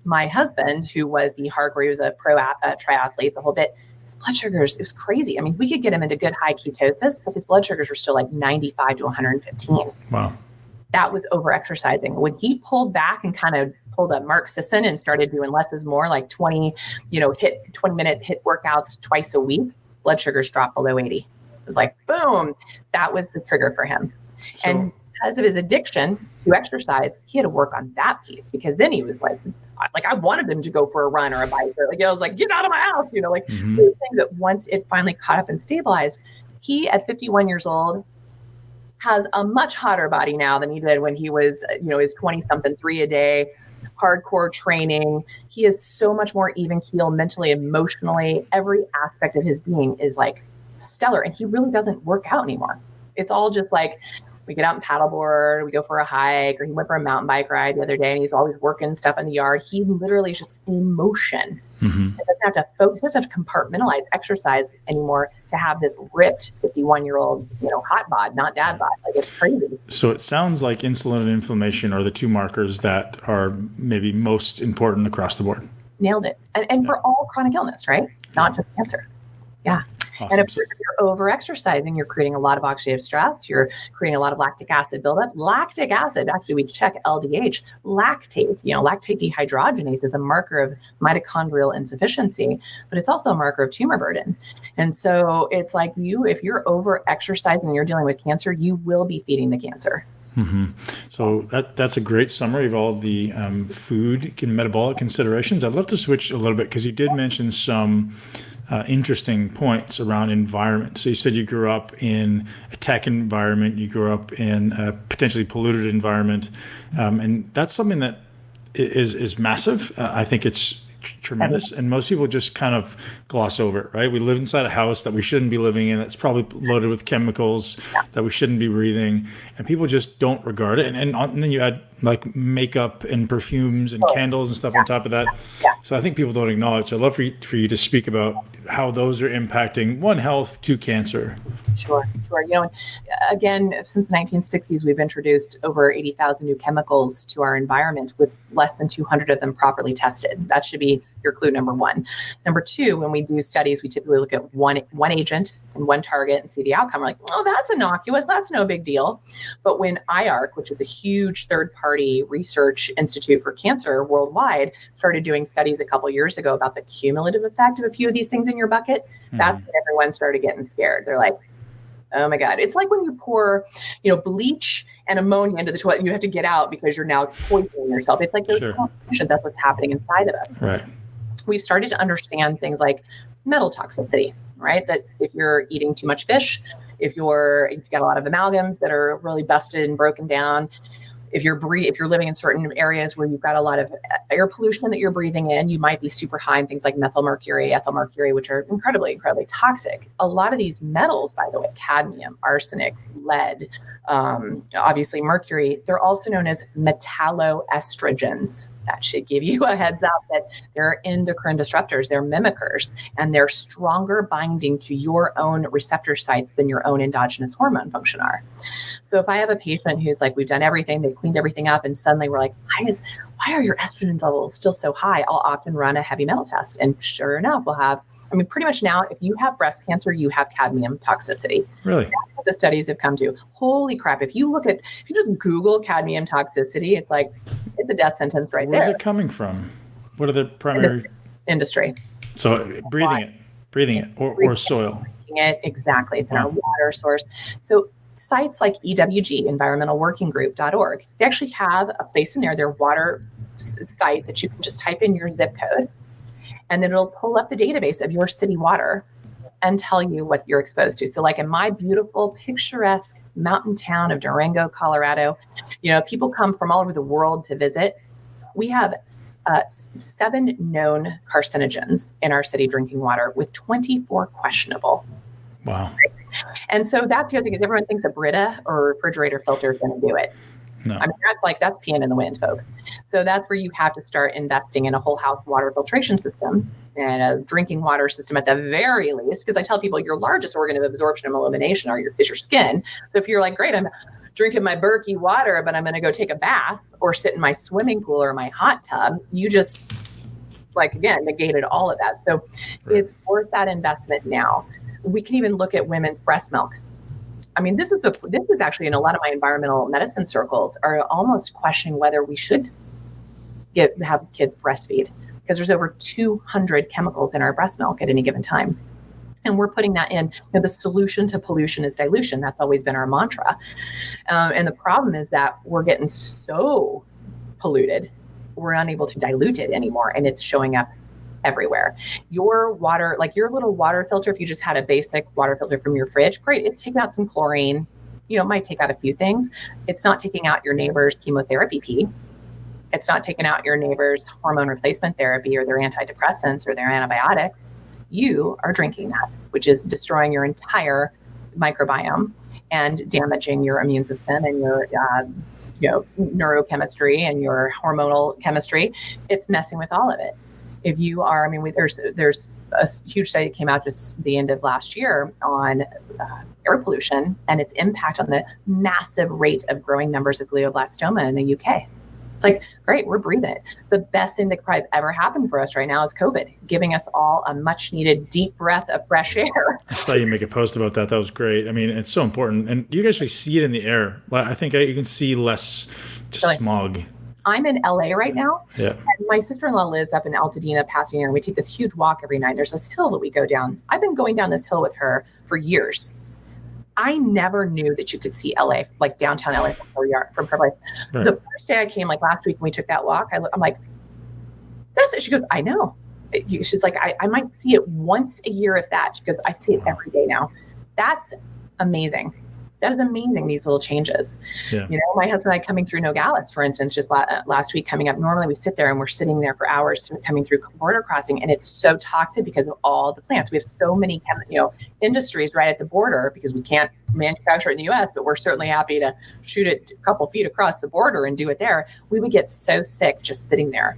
My husband, who was he was a pro triathlete, the whole bit, his blood sugars, it was crazy. We could get him into good high ketosis, but his blood sugars were still like 95 to 115. Wow. That was over-exercising. When he pulled back and kind of pulled up Mark Sisson and started doing less is more, like 20-minute hit workouts twice a week, blood sugars dropped below 80. It was like, boom, that was the trigger for him. And because of his addiction to exercise, he had to work on that piece, because then he was like I wanted him to go for a run or a bike, or I was like, get out of my house, those things. That once it finally caught up and stabilized, he at 51 years old has a much hotter body now than he did when he was, his 20 something, 3 a day, hardcore training. He is so much more even keel mentally, emotionally. Every aspect of his being is like stellar. And he really doesn't work out anymore. It's all just like, we get out and paddleboard, we go for a hike, or he went for a mountain bike ride the other day and he's always working stuff in the yard. He literally is just in motion. Mm-hmm. He doesn't have to focus, he doesn't have to compartmentalize exercise anymore to have this ripped 51-year-old, hot bod, not dad bod. Like, it's crazy. So it sounds like insulin and inflammation are the two markers that are maybe most important across the board. Nailed it. And for all chronic illness, right? Not just cancer. Yeah. Awesome. And if you're over-exercising, you're creating a lot of oxidative stress. You're creating a lot of lactic acid buildup. Lactic acid, actually, we check LDH. Lactate, lactate dehydrogenase is a marker of mitochondrial insufficiency, but it's also a marker of tumor burden. And so it's like if you're over-exercising and you're dealing with cancer, you will be feeding the cancer. Mm-hmm. So that's a great summary of all the food and metabolic considerations. I'd love to switch a little bit because you did mention some interesting points around environment. So you said you grew up in a tech environment, you grew up in a potentially polluted environment, and that's something that is massive. I think it's tremendous, and most people just kind of gloss over it, right? We live inside a house that we shouldn't be living in, that's probably loaded with chemicals that we shouldn't be breathing, and people just don't regard it. And then you add like makeup and perfumes and candles and stuff on top of that. So I think people don't acknowledge. I'd love for you to speak about how those are impacting, one, health, two, cancer. Sure. Again, since the 1960s, we've introduced over 80,000 new chemicals to our environment with less than 200 of them properly tested. That should be your clue number one. Number two, when we do studies, we typically look at one agent and one target and see the outcome. We're like, oh, that's innocuous. That's no big deal. But when IARC, which is a huge third-party research institute for cancer worldwide, started doing studies a couple years ago about the cumulative effect of a few of these things in your bucket, that's when everyone started getting scared. They're like, oh my God. It's like when you pour, bleach and ammonia into the toilet and you have to get out because you're now poisoning yourself. It's like those complications. That's what's happening inside of us. Right. We've started to understand things like metal toxicity, right? That if you're eating too much fish, if you've got a lot of amalgams that are really busted and broken down, if you're living in certain areas where you've got a lot of air pollution that you're breathing in, you might be super high in things like methylmercury, ethylmercury, which are incredibly, incredibly toxic. A lot of these metals, by the way, cadmium, arsenic, lead, obviously mercury, they're also known as metalloestrogens. That should give you a heads up that they're endocrine disruptors, they're mimickers, and they're stronger binding to your own receptor sites than your own endogenous hormone function are. So if I have a patient who's like, we've done everything, they've cleaned everything up, and suddenly we're like, why are your estrogen levels still so high? I'll often run a heavy metal test. And sure enough, pretty much now, if you have breast cancer, you have cadmium toxicity. Really? That's what the studies have come to. Holy crap. If you just Google cadmium toxicity, it's like, it's a death sentence right there. Where's it coming from? What are the primary? Industry. So breathing it or soil. Exactly. It's in our water source. So sites like EWG, environmentalworkinggroup.org, they actually have a place in their water site that you can just type in your zip code, and then it'll pull up the database of your city water and tell you what you're exposed to. So like in my beautiful, picturesque mountain town of Durango, Colorado, people come from all over the world to visit. We have 7 known carcinogens in our city drinking water with 24 questionable. Wow. And so that's the other thing is everyone thinks a Brita or refrigerator filter is going to do it. No. That's peeing in the wind, folks. So that's where you have to start investing in a whole house water filtration system and a drinking water system at the very least, because I tell people your largest organ of absorption and elimination is your skin. So if you're like, great, I'm drinking my Berkey water, but I'm going to go take a bath or sit in my swimming pool or my hot tub, you just negated all of that. So It's worth that investment now. We can even look at women's breast milk. This is actually in a lot of my environmental medicine circles are almost questioning whether we should have kids breastfeed, because there's over 200 chemicals in our breast milk at any given time. And we're putting that in. The solution to pollution is dilution. That's always been our mantra. And the problem is that we're getting so polluted, we're unable to dilute it anymore. And it's showing up everywhere. Your water, like your little water filter, if you just had a basic water filter from your fridge, great. It's taking out some chlorine. It might take out a few things. It's not taking out your neighbor's chemotherapy pee. It's not taking out your neighbor's hormone replacement therapy or their antidepressants or their antibiotics. you are drinking that, which is destroying your entire microbiome and damaging your immune system and your neurochemistry and your hormonal chemistry. It's messing with all of it. If you are, there's a huge study that came out just the end of last year on air pollution and its impact on the massive rate of growing numbers of glioblastoma in the UK. It's like, great, we're breathing it. The best thing that could probably ever happen for us right now is COVID, giving us all a much needed deep breath of fresh air. I saw you make a post about that. That was great. I mean, it's so important. And you can actually see it in the air. I think you can see less just smog. I'm in LA right now. Yeah. And my sister-in-law lives up in Altadena, Pasadena, and we take this huge walk every night. There's this hill that we go down. I've been going down this hill with her for years. I never knew that you could see LA, like downtown LA from her place. Right. The first day I came, like last week when we took that walk, I'm like, that's it. She goes, I know. She's like, I might see it once a year, if that. She goes, I see it every day now. That's amazing. That is amazing, these little changes. Yeah. My husband and I coming through Nogales, for instance, just last week coming up, normally we sit there and we're sitting there for hours coming through border crossing, and it's so toxic because of all the plants. We have so many industries right at the border because we can't manufacture it in the US, but we're certainly happy to shoot it a couple feet across the border and do it there. We would get so sick just sitting there.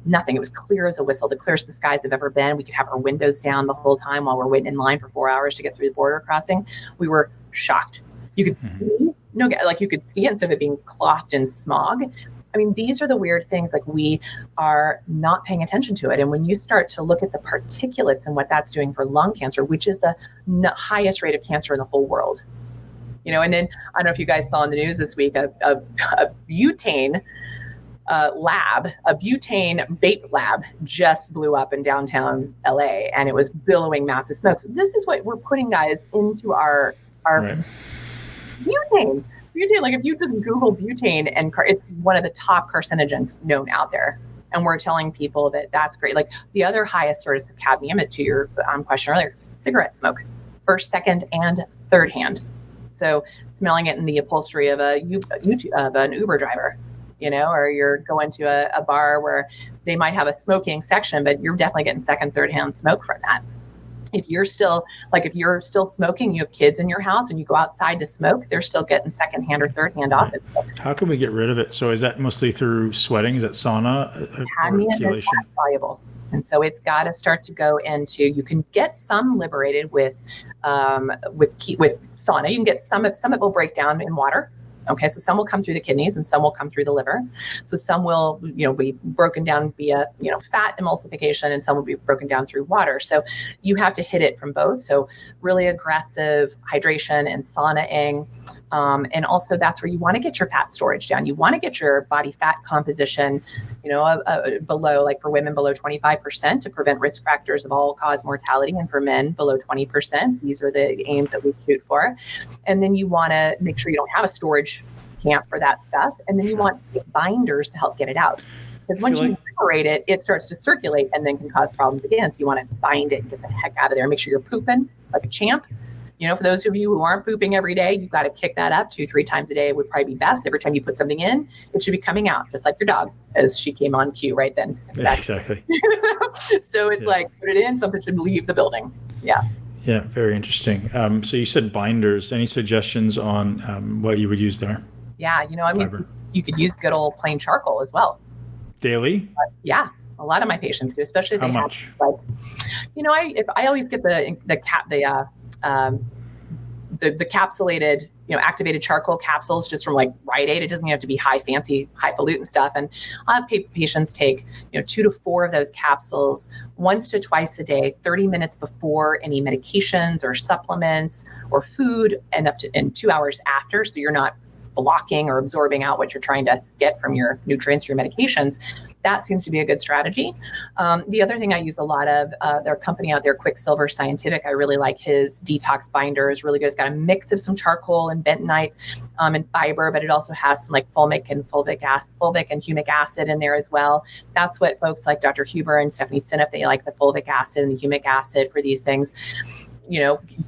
Nothing. It was clear as a whistle, the clearest the skies have ever been. We could have our windows down the whole time while we're waiting in line for 4 hours to get through the border crossing. We were shocked. You could see, you could see it instead of it being clothed in smog. I mean, these are the weird things, like we are not paying attention to it. And when you start to look at the particulates and what that's doing for lung cancer, which is the highest rate of cancer in the whole world, and then I don't know if you guys saw in the news this week, a butane lab, a butane vape lab just blew up in downtown LA, and it was billowing massive smoke. So this is what we're putting, guys, into our right. Butane, like if you just Google butane, and it's one of the top carcinogens known out there. And we're telling people that that's great. Like the other highest source of cadmium, to your question earlier, cigarette smoke, first, second, and third hand. So smelling it in the upholstery of an Uber driver, or you're going to a bar where they might have a smoking section, but you're definitely getting second, third hand smoke from that. If you're still smoking, you have kids in your house and you go outside to smoke, they're still getting second hand or third hand off it. How can we get rid of it? So is that mostly through sweating? Is that sauna? Cadmium is fat soluble. And so it's got to start to go into, you can get some liberated with sauna. You can get some of it will break down in water. Okay, so some will come through the kidneys and some will come through the liver. So some will, be broken down via, fat emulsification, and some will be broken down through water. So you have to hit it from both. So really aggressive hydration and saunaing. And also that's where you want to get your fat storage down. You want to get your body fat composition, below, like for women, below 25% to prevent risk factors of all cause mortality, and for men below 20%. These are the aims that we shoot for. And then you want to make sure you don't have a storage camp for that stuff. And then you want to get binders to help get it out. Because once you liberate it, it starts to circulate and then can cause problems again. So you want to bind it and get the heck out of there. Make sure you're pooping like a champ. For those of you who aren't pooping every day, you've got to kick that up 2-3 times a day would probably be best. Every time you put something in, it should be coming out, just like your dog, as she came on cue right then. Yeah, exactly. So it's like, put it in, something should leave the building. Yeah. Yeah, very interesting. So you said binders. Any suggestions on what you would use there? Yeah, you could use good old plain charcoal as well. Daily? Yeah. A lot of my patients do, especially if How they much? have, I always get the capsulated, activated charcoal capsules just from like Rite Aid. It doesn't have to be highfalutin stuff. And I'll have patients take, 2 to 4 of those capsules once to twice a day, 30 minutes before any medications or supplements or food, and up to in 2 hours after. So you're not blocking or absorbing out what you're trying to get from your nutrients, your medications. That seems to be a good strategy. The other thing I use a lot of, their company out there, Quicksilver Scientific, I really like his detox binder. Is really good. It's got a mix of some charcoal and bentonite and fiber, but it also has some like fulvic and humic acid in there as well. That's what folks like Dr. Huber and Stephanie Seneff, they like the fulvic acid and the humic acid for these things.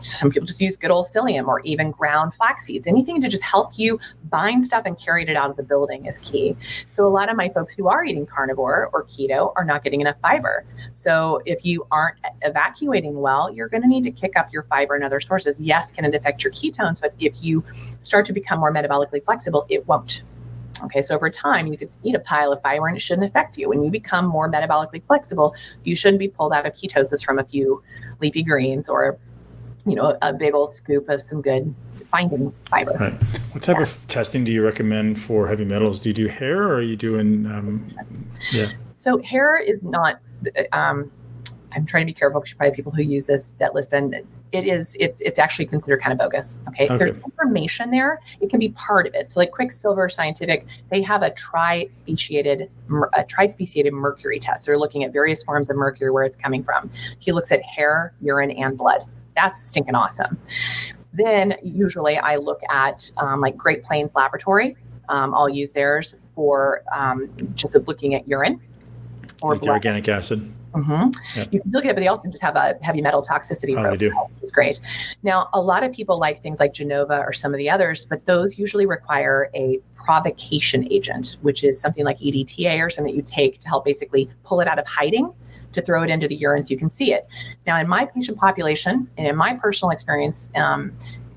some people just use good old psyllium or even ground flax seeds. Anything to just help you bind stuff and carry it out of the building is key. So a lot of my folks who are eating carnivore or keto are not getting enough fiber. So if you aren't evacuating well, you're going to need to kick up your fiber and other sources. Yes, can it affect your ketones? But if you start to become more metabolically flexible, it won't. Okay, so over time, you could eat a pile of fiber and it shouldn't affect you. When you become more metabolically flexible, you shouldn't be pulled out of ketosis from a few leafy greens or, a big old scoop of some good finding fiber. Right. What type of testing do you recommend for heavy metals? Do you do hair or are you doing, So hair is not, I'm trying to be careful because probably people who use that listen, it's actually considered kind of bogus. Okay. There's information there. It can be part of it. So like Quicksilver Scientific, they have a tri-speciated mercury test. They're looking at various forms of mercury, where it's coming from. He looks at hair, urine, and blood. That's stinking awesome. Then usually I look at like Great Plains Laboratory. I'll use theirs for just looking at urine or like the organic acid. Mm-hmm. Yep. You can look at it, but they also just have a heavy metal toxicity profile, which is great. Now, a lot of people like things like Genova or some of the others, but those usually require a provocation agent, which is something like EDTA or something that you take to help basically pull it out of hiding, to throw it into the urine so you can see it. Now, in my patient population and in my personal experience,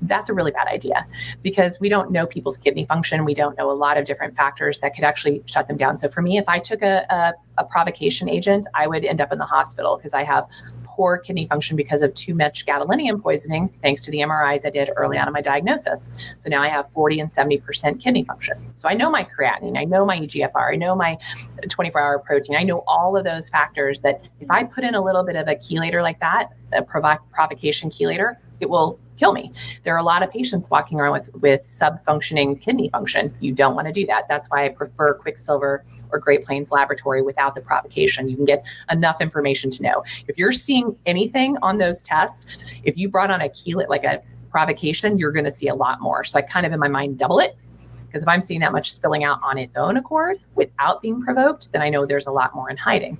that's a really bad idea because we don't know people's kidney function. We don't know a lot of different factors that could actually shut them down. So for me, if I took a provocation agent, I would end up in the hospital because I have poor kidney function because of too much gadolinium poisoning, thanks to the MRIs I did early on in my diagnosis. So now I have 40 and 70% kidney function. So I know my creatinine, I know my EGFR, I know my 24-hour protein. I know all of those factors that if I put in a little bit of a chelator like that, a provocation chelator, it will kill me. There are a lot of patients walking around with sub-functioning kidney function. You don't want to do that. That's why I prefer Quicksilver or Great Plains Laboratory without the provocation. You can get enough information to know. If you're seeing anything on those tests, if you brought on a chelate, like a provocation, you're going to see a lot more. So I kind of, in my mind, double it. Because if I'm seeing that much spilling out on its own accord without being provoked, then I know there's a lot more in hiding.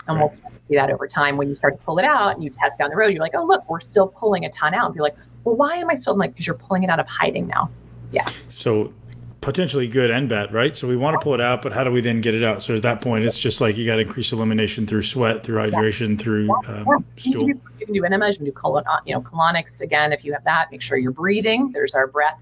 And we'll start to see that over time. When you start to pull it out and you test down the road, you're like, oh, look, we're still pulling a ton out. And you're like, well, why am I still? I'm like, because you're pulling it out of hiding now. Yeah. So potentially good and bad, right? So we want to pull it out, but how do we then get it out? So at that point, it's just like you got to increase elimination through sweat, through hydration, through stool. You can do enemas, you can do colonics. Again, if you have that, make sure you're breathing. There's our breath,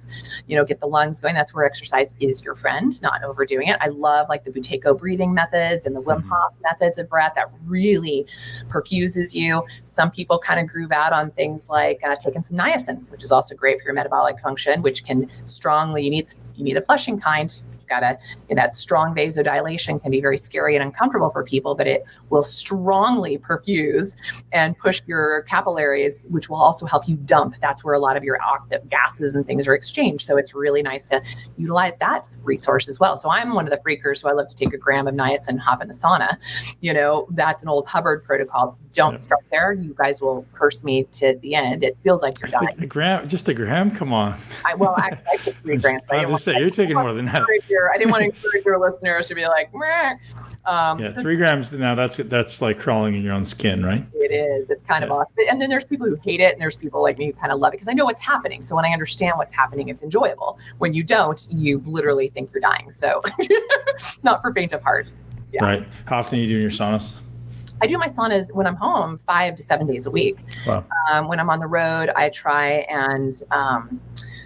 get the lungs going. That's where exercise is your friend, not overdoing it. I love like the Buteyko breathing methods and the Wim Hof methods of breath that really perfuses you. Some people kind of groove out on things like taking some niacin, which is also great for your metabolic function, which can strongly, you need a flushing kind. Gotta, that strong vasodilation can be very scary and uncomfortable for people, but it will strongly perfuse and push your capillaries, which will also help you dump. That's where a lot of your gases and things are exchanged. So it's really nice to utilize that resource as well. So I'm one of the freakers who I love to take a gram of niacin, hop in the sauna. That's an old Hubbard protocol. Don't start there. You guys will curse me to the end. It feels like you're dying. Just a gram? Come on. I took 3 grams. You're taking more than that. I didn't want to encourage your listeners to be like, meh. 3 grams now, that's like crawling in your own skin, right? It is. It's kind of awesome. And then there's people who hate it and there's people like me who kind of love it because I know what's happening. So when I understand what's happening, it's enjoyable. When you don't, you literally think you're dying. So not for faint of heart. Yeah. Right. How often are you doing your saunas? I do my saunas when I'm home 5 to 7 days a week. Wow. When I'm on the road, I try and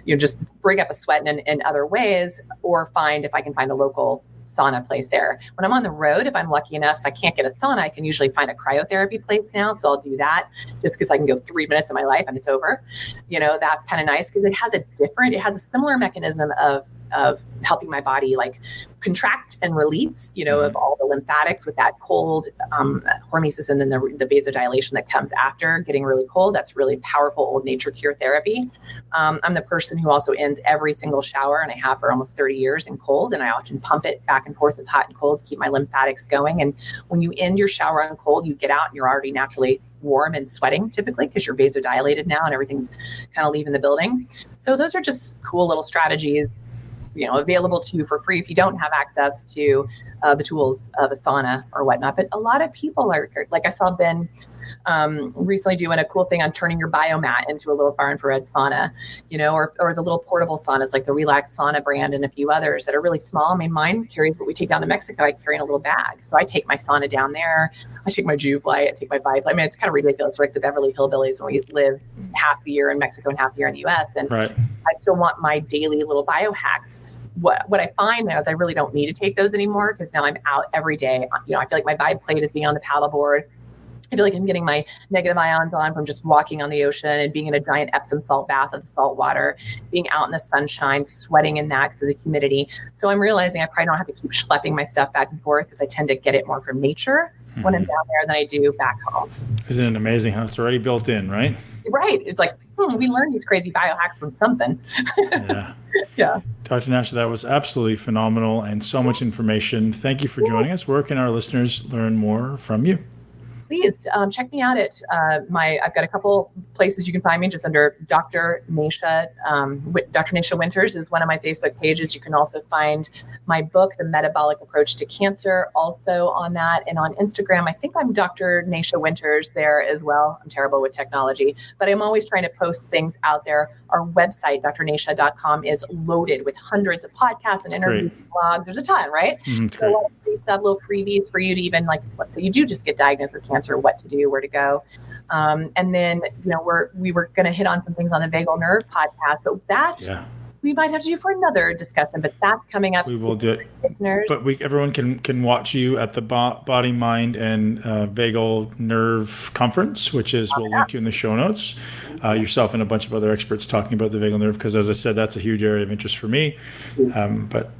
just bring up a sweat in other ways, or if I can find a local sauna place there. When I'm on the road, if I'm lucky enough, if I can't get a sauna, I can usually find a cryotherapy place now. So I'll do that just because I can go 3 minutes of my life and it's over. That's kind of nice because it has a similar mechanism of helping my body like contract and release, of all the lymphatics with that cold hormesis and then the vasodilation that comes after getting really cold. That's really powerful old nature cure therapy. I'm the person who also ends every single shower, and I have for almost 30 years, in cold, and I often pump it back and forth with hot and cold to keep my lymphatics going. And when you end your shower on cold, you get out and you're already naturally warm and sweating typically because you're vasodilated now and everything's kind of leaving the building. So those are just cool little strategies available to you for free if you don't have access to the tools of a sauna or whatnot. But a lot of people are, like I saw Ben recently doing a cool thing on turning your biomat into a little far infrared sauna, or the little portable saunas like the Relax Sauna brand and a few others that are really small. I mean, mine carries what we take down to Mexico. I carry in a little bag. So I take my sauna down there. I take my Juve light. I take my Vibe. I mean, it's kind of ridiculous. We're like the Beverly Hillbillies when we live half the year in Mexico and half the year in the US. And right. I still want my daily little biohacks. What I find now is I really don't need to take those anymore because now I'm out every day. I feel like my Vibe plate is being on the paddleboard. I feel like I'm getting my negative ions on from just walking on the ocean and being in a giant Epsom salt bath of the salt water, being out in the sunshine, sweating in that because of the humidity. So I'm realizing I probably don't have to keep schlepping my stuff back and forth because I tend to get it more from nature when I'm down there than I do back home. Isn't it amazing how it's already built in, right? Right. It's like, we learned these crazy biohacks from something. Yeah. Yeah. Dr. Nasha, that was absolutely phenomenal and so much information. Thank you for joining us. Where can our listeners learn more from you? Please check me out at I've got a couple places you can find me just under Dr. Nasha. Dr. Nasha Winters is one of my Facebook pages. You can also find my book, The Metabolic Approach to Cancer, also on that. And on Instagram, I think I'm Dr. Nasha Winters there as well. I'm terrible with technology, but I'm always trying to post things out there. Our website, drnasha.com, is loaded with hundreds of podcasts and interviews, and blogs. There's a ton, right? So a lot of free stuff, little freebies for you to even let's say you do just get diagnosed with cancer, what to do, where to go. And then, we were going to hit on some things on the vagal nerve podcast, but we might have to do for another discussion, but that's coming up. We will do it, listeners. But everyone can watch you at the Body, Mind, and Vagal Nerve Conference, which is we'll link to in the show notes. Yourself and a bunch of other experts talking about the vagal nerve, because as I said, that's a huge area of interest for me. But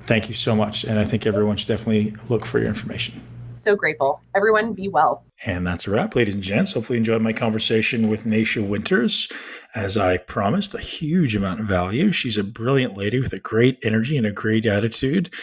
thank you so much, and I think everyone should definitely look for your information. So grateful. Everyone be well. And that's a wrap, ladies and gents. Hopefully you enjoyed my conversation with Nasha Winters. As I promised, a huge amount of value. She's a brilliant lady with a great energy and a great attitude,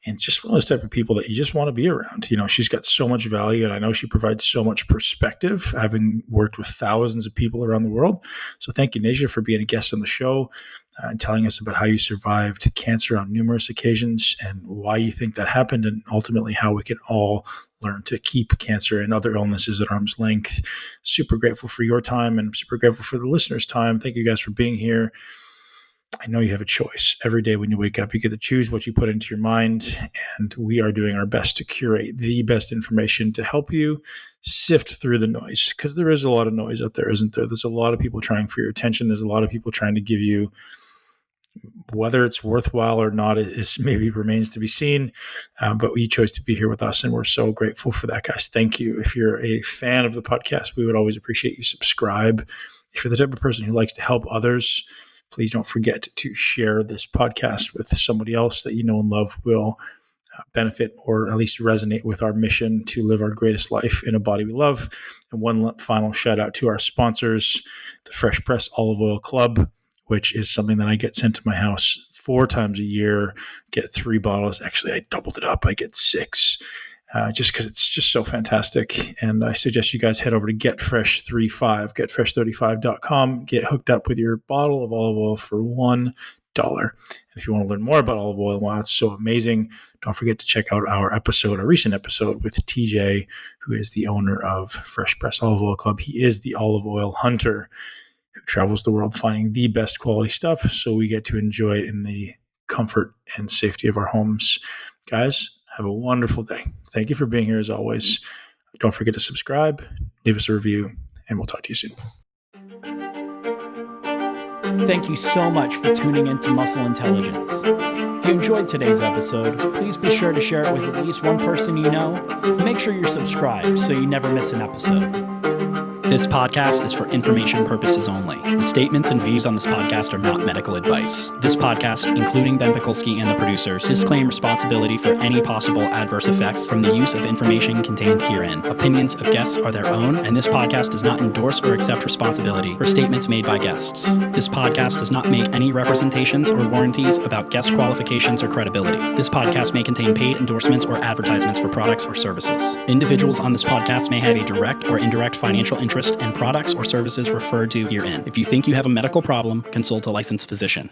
and just one of those type of people that you just want to be around. She's got so much value, and I know she provides so much perspective, having worked with thousands of people around the world. So thank you, Nasha, for being a guest on the show and telling us about how you survived cancer on numerous occasions and why you think that happened, and ultimately how we can all learn to keep cancer and other illnesses at arm's length. Super grateful for your time, and super grateful for the listeners' time. Thank you guys for being here. I know you have a choice. Every day when you wake up, you get to choose what you put into your mind, and we are doing our best to curate the best information to help you sift through the noise, because there is a lot of noise out there, isn't there? There's a lot of people trying for your attention. There's a lot of people trying to give you, whether it's worthwhile or not, it maybe remains to be seen. But we chose to be here with us, and we're so grateful for that, guys. Thank you. If you're a fan of the podcast, we would always appreciate you subscribe. If you're the type of person who likes to help others, please don't forget to share this podcast with somebody else that you know and love will benefit or at least resonate with our mission to live our greatest life in a body we love. And one final shout out to our sponsors, the Fresh Press Olive Oil Club, which is something that I get sent to my house 4 times a year, get 3 bottles. Actually, I doubled it up. I get 6. Just because it's just so fantastic. And I suggest you guys head over to getfresh35, get hooked up with your bottle of olive oil for $1. And if you want to learn more about olive oil, wow, it's so amazing, don't forget to check out our recent episode with TJ, who is the owner of Fresh Press Olive Oil Club. He is the olive oil hunter who travels the world finding the best quality stuff, so we get to enjoy it in the comfort and safety of our homes. Guys, have a wonderful day. Thank you for being here as always. Don't forget to subscribe, leave us a review, and we'll talk to you soon. Thank you so much for tuning into Muscle Intelligence. If you enjoyed today's episode, please be sure to share it with at least one person you know. Make sure you're subscribed so you never miss an episode. This podcast is for information purposes only. The statements and views on this podcast are not medical advice. This podcast, including Ben Pakulski and the producers, disclaim responsibility for any possible adverse effects from the use of information contained herein. Opinions of guests are their own, and this podcast does not endorse or accept responsibility for statements made by guests. This podcast does not make any representations or warranties about guest qualifications or credibility. This podcast may contain paid endorsements or advertisements for products or services. Individuals on this podcast may have a direct or indirect financial interest in products or services referred to herein. If you think you have a medical problem, consult a licensed physician.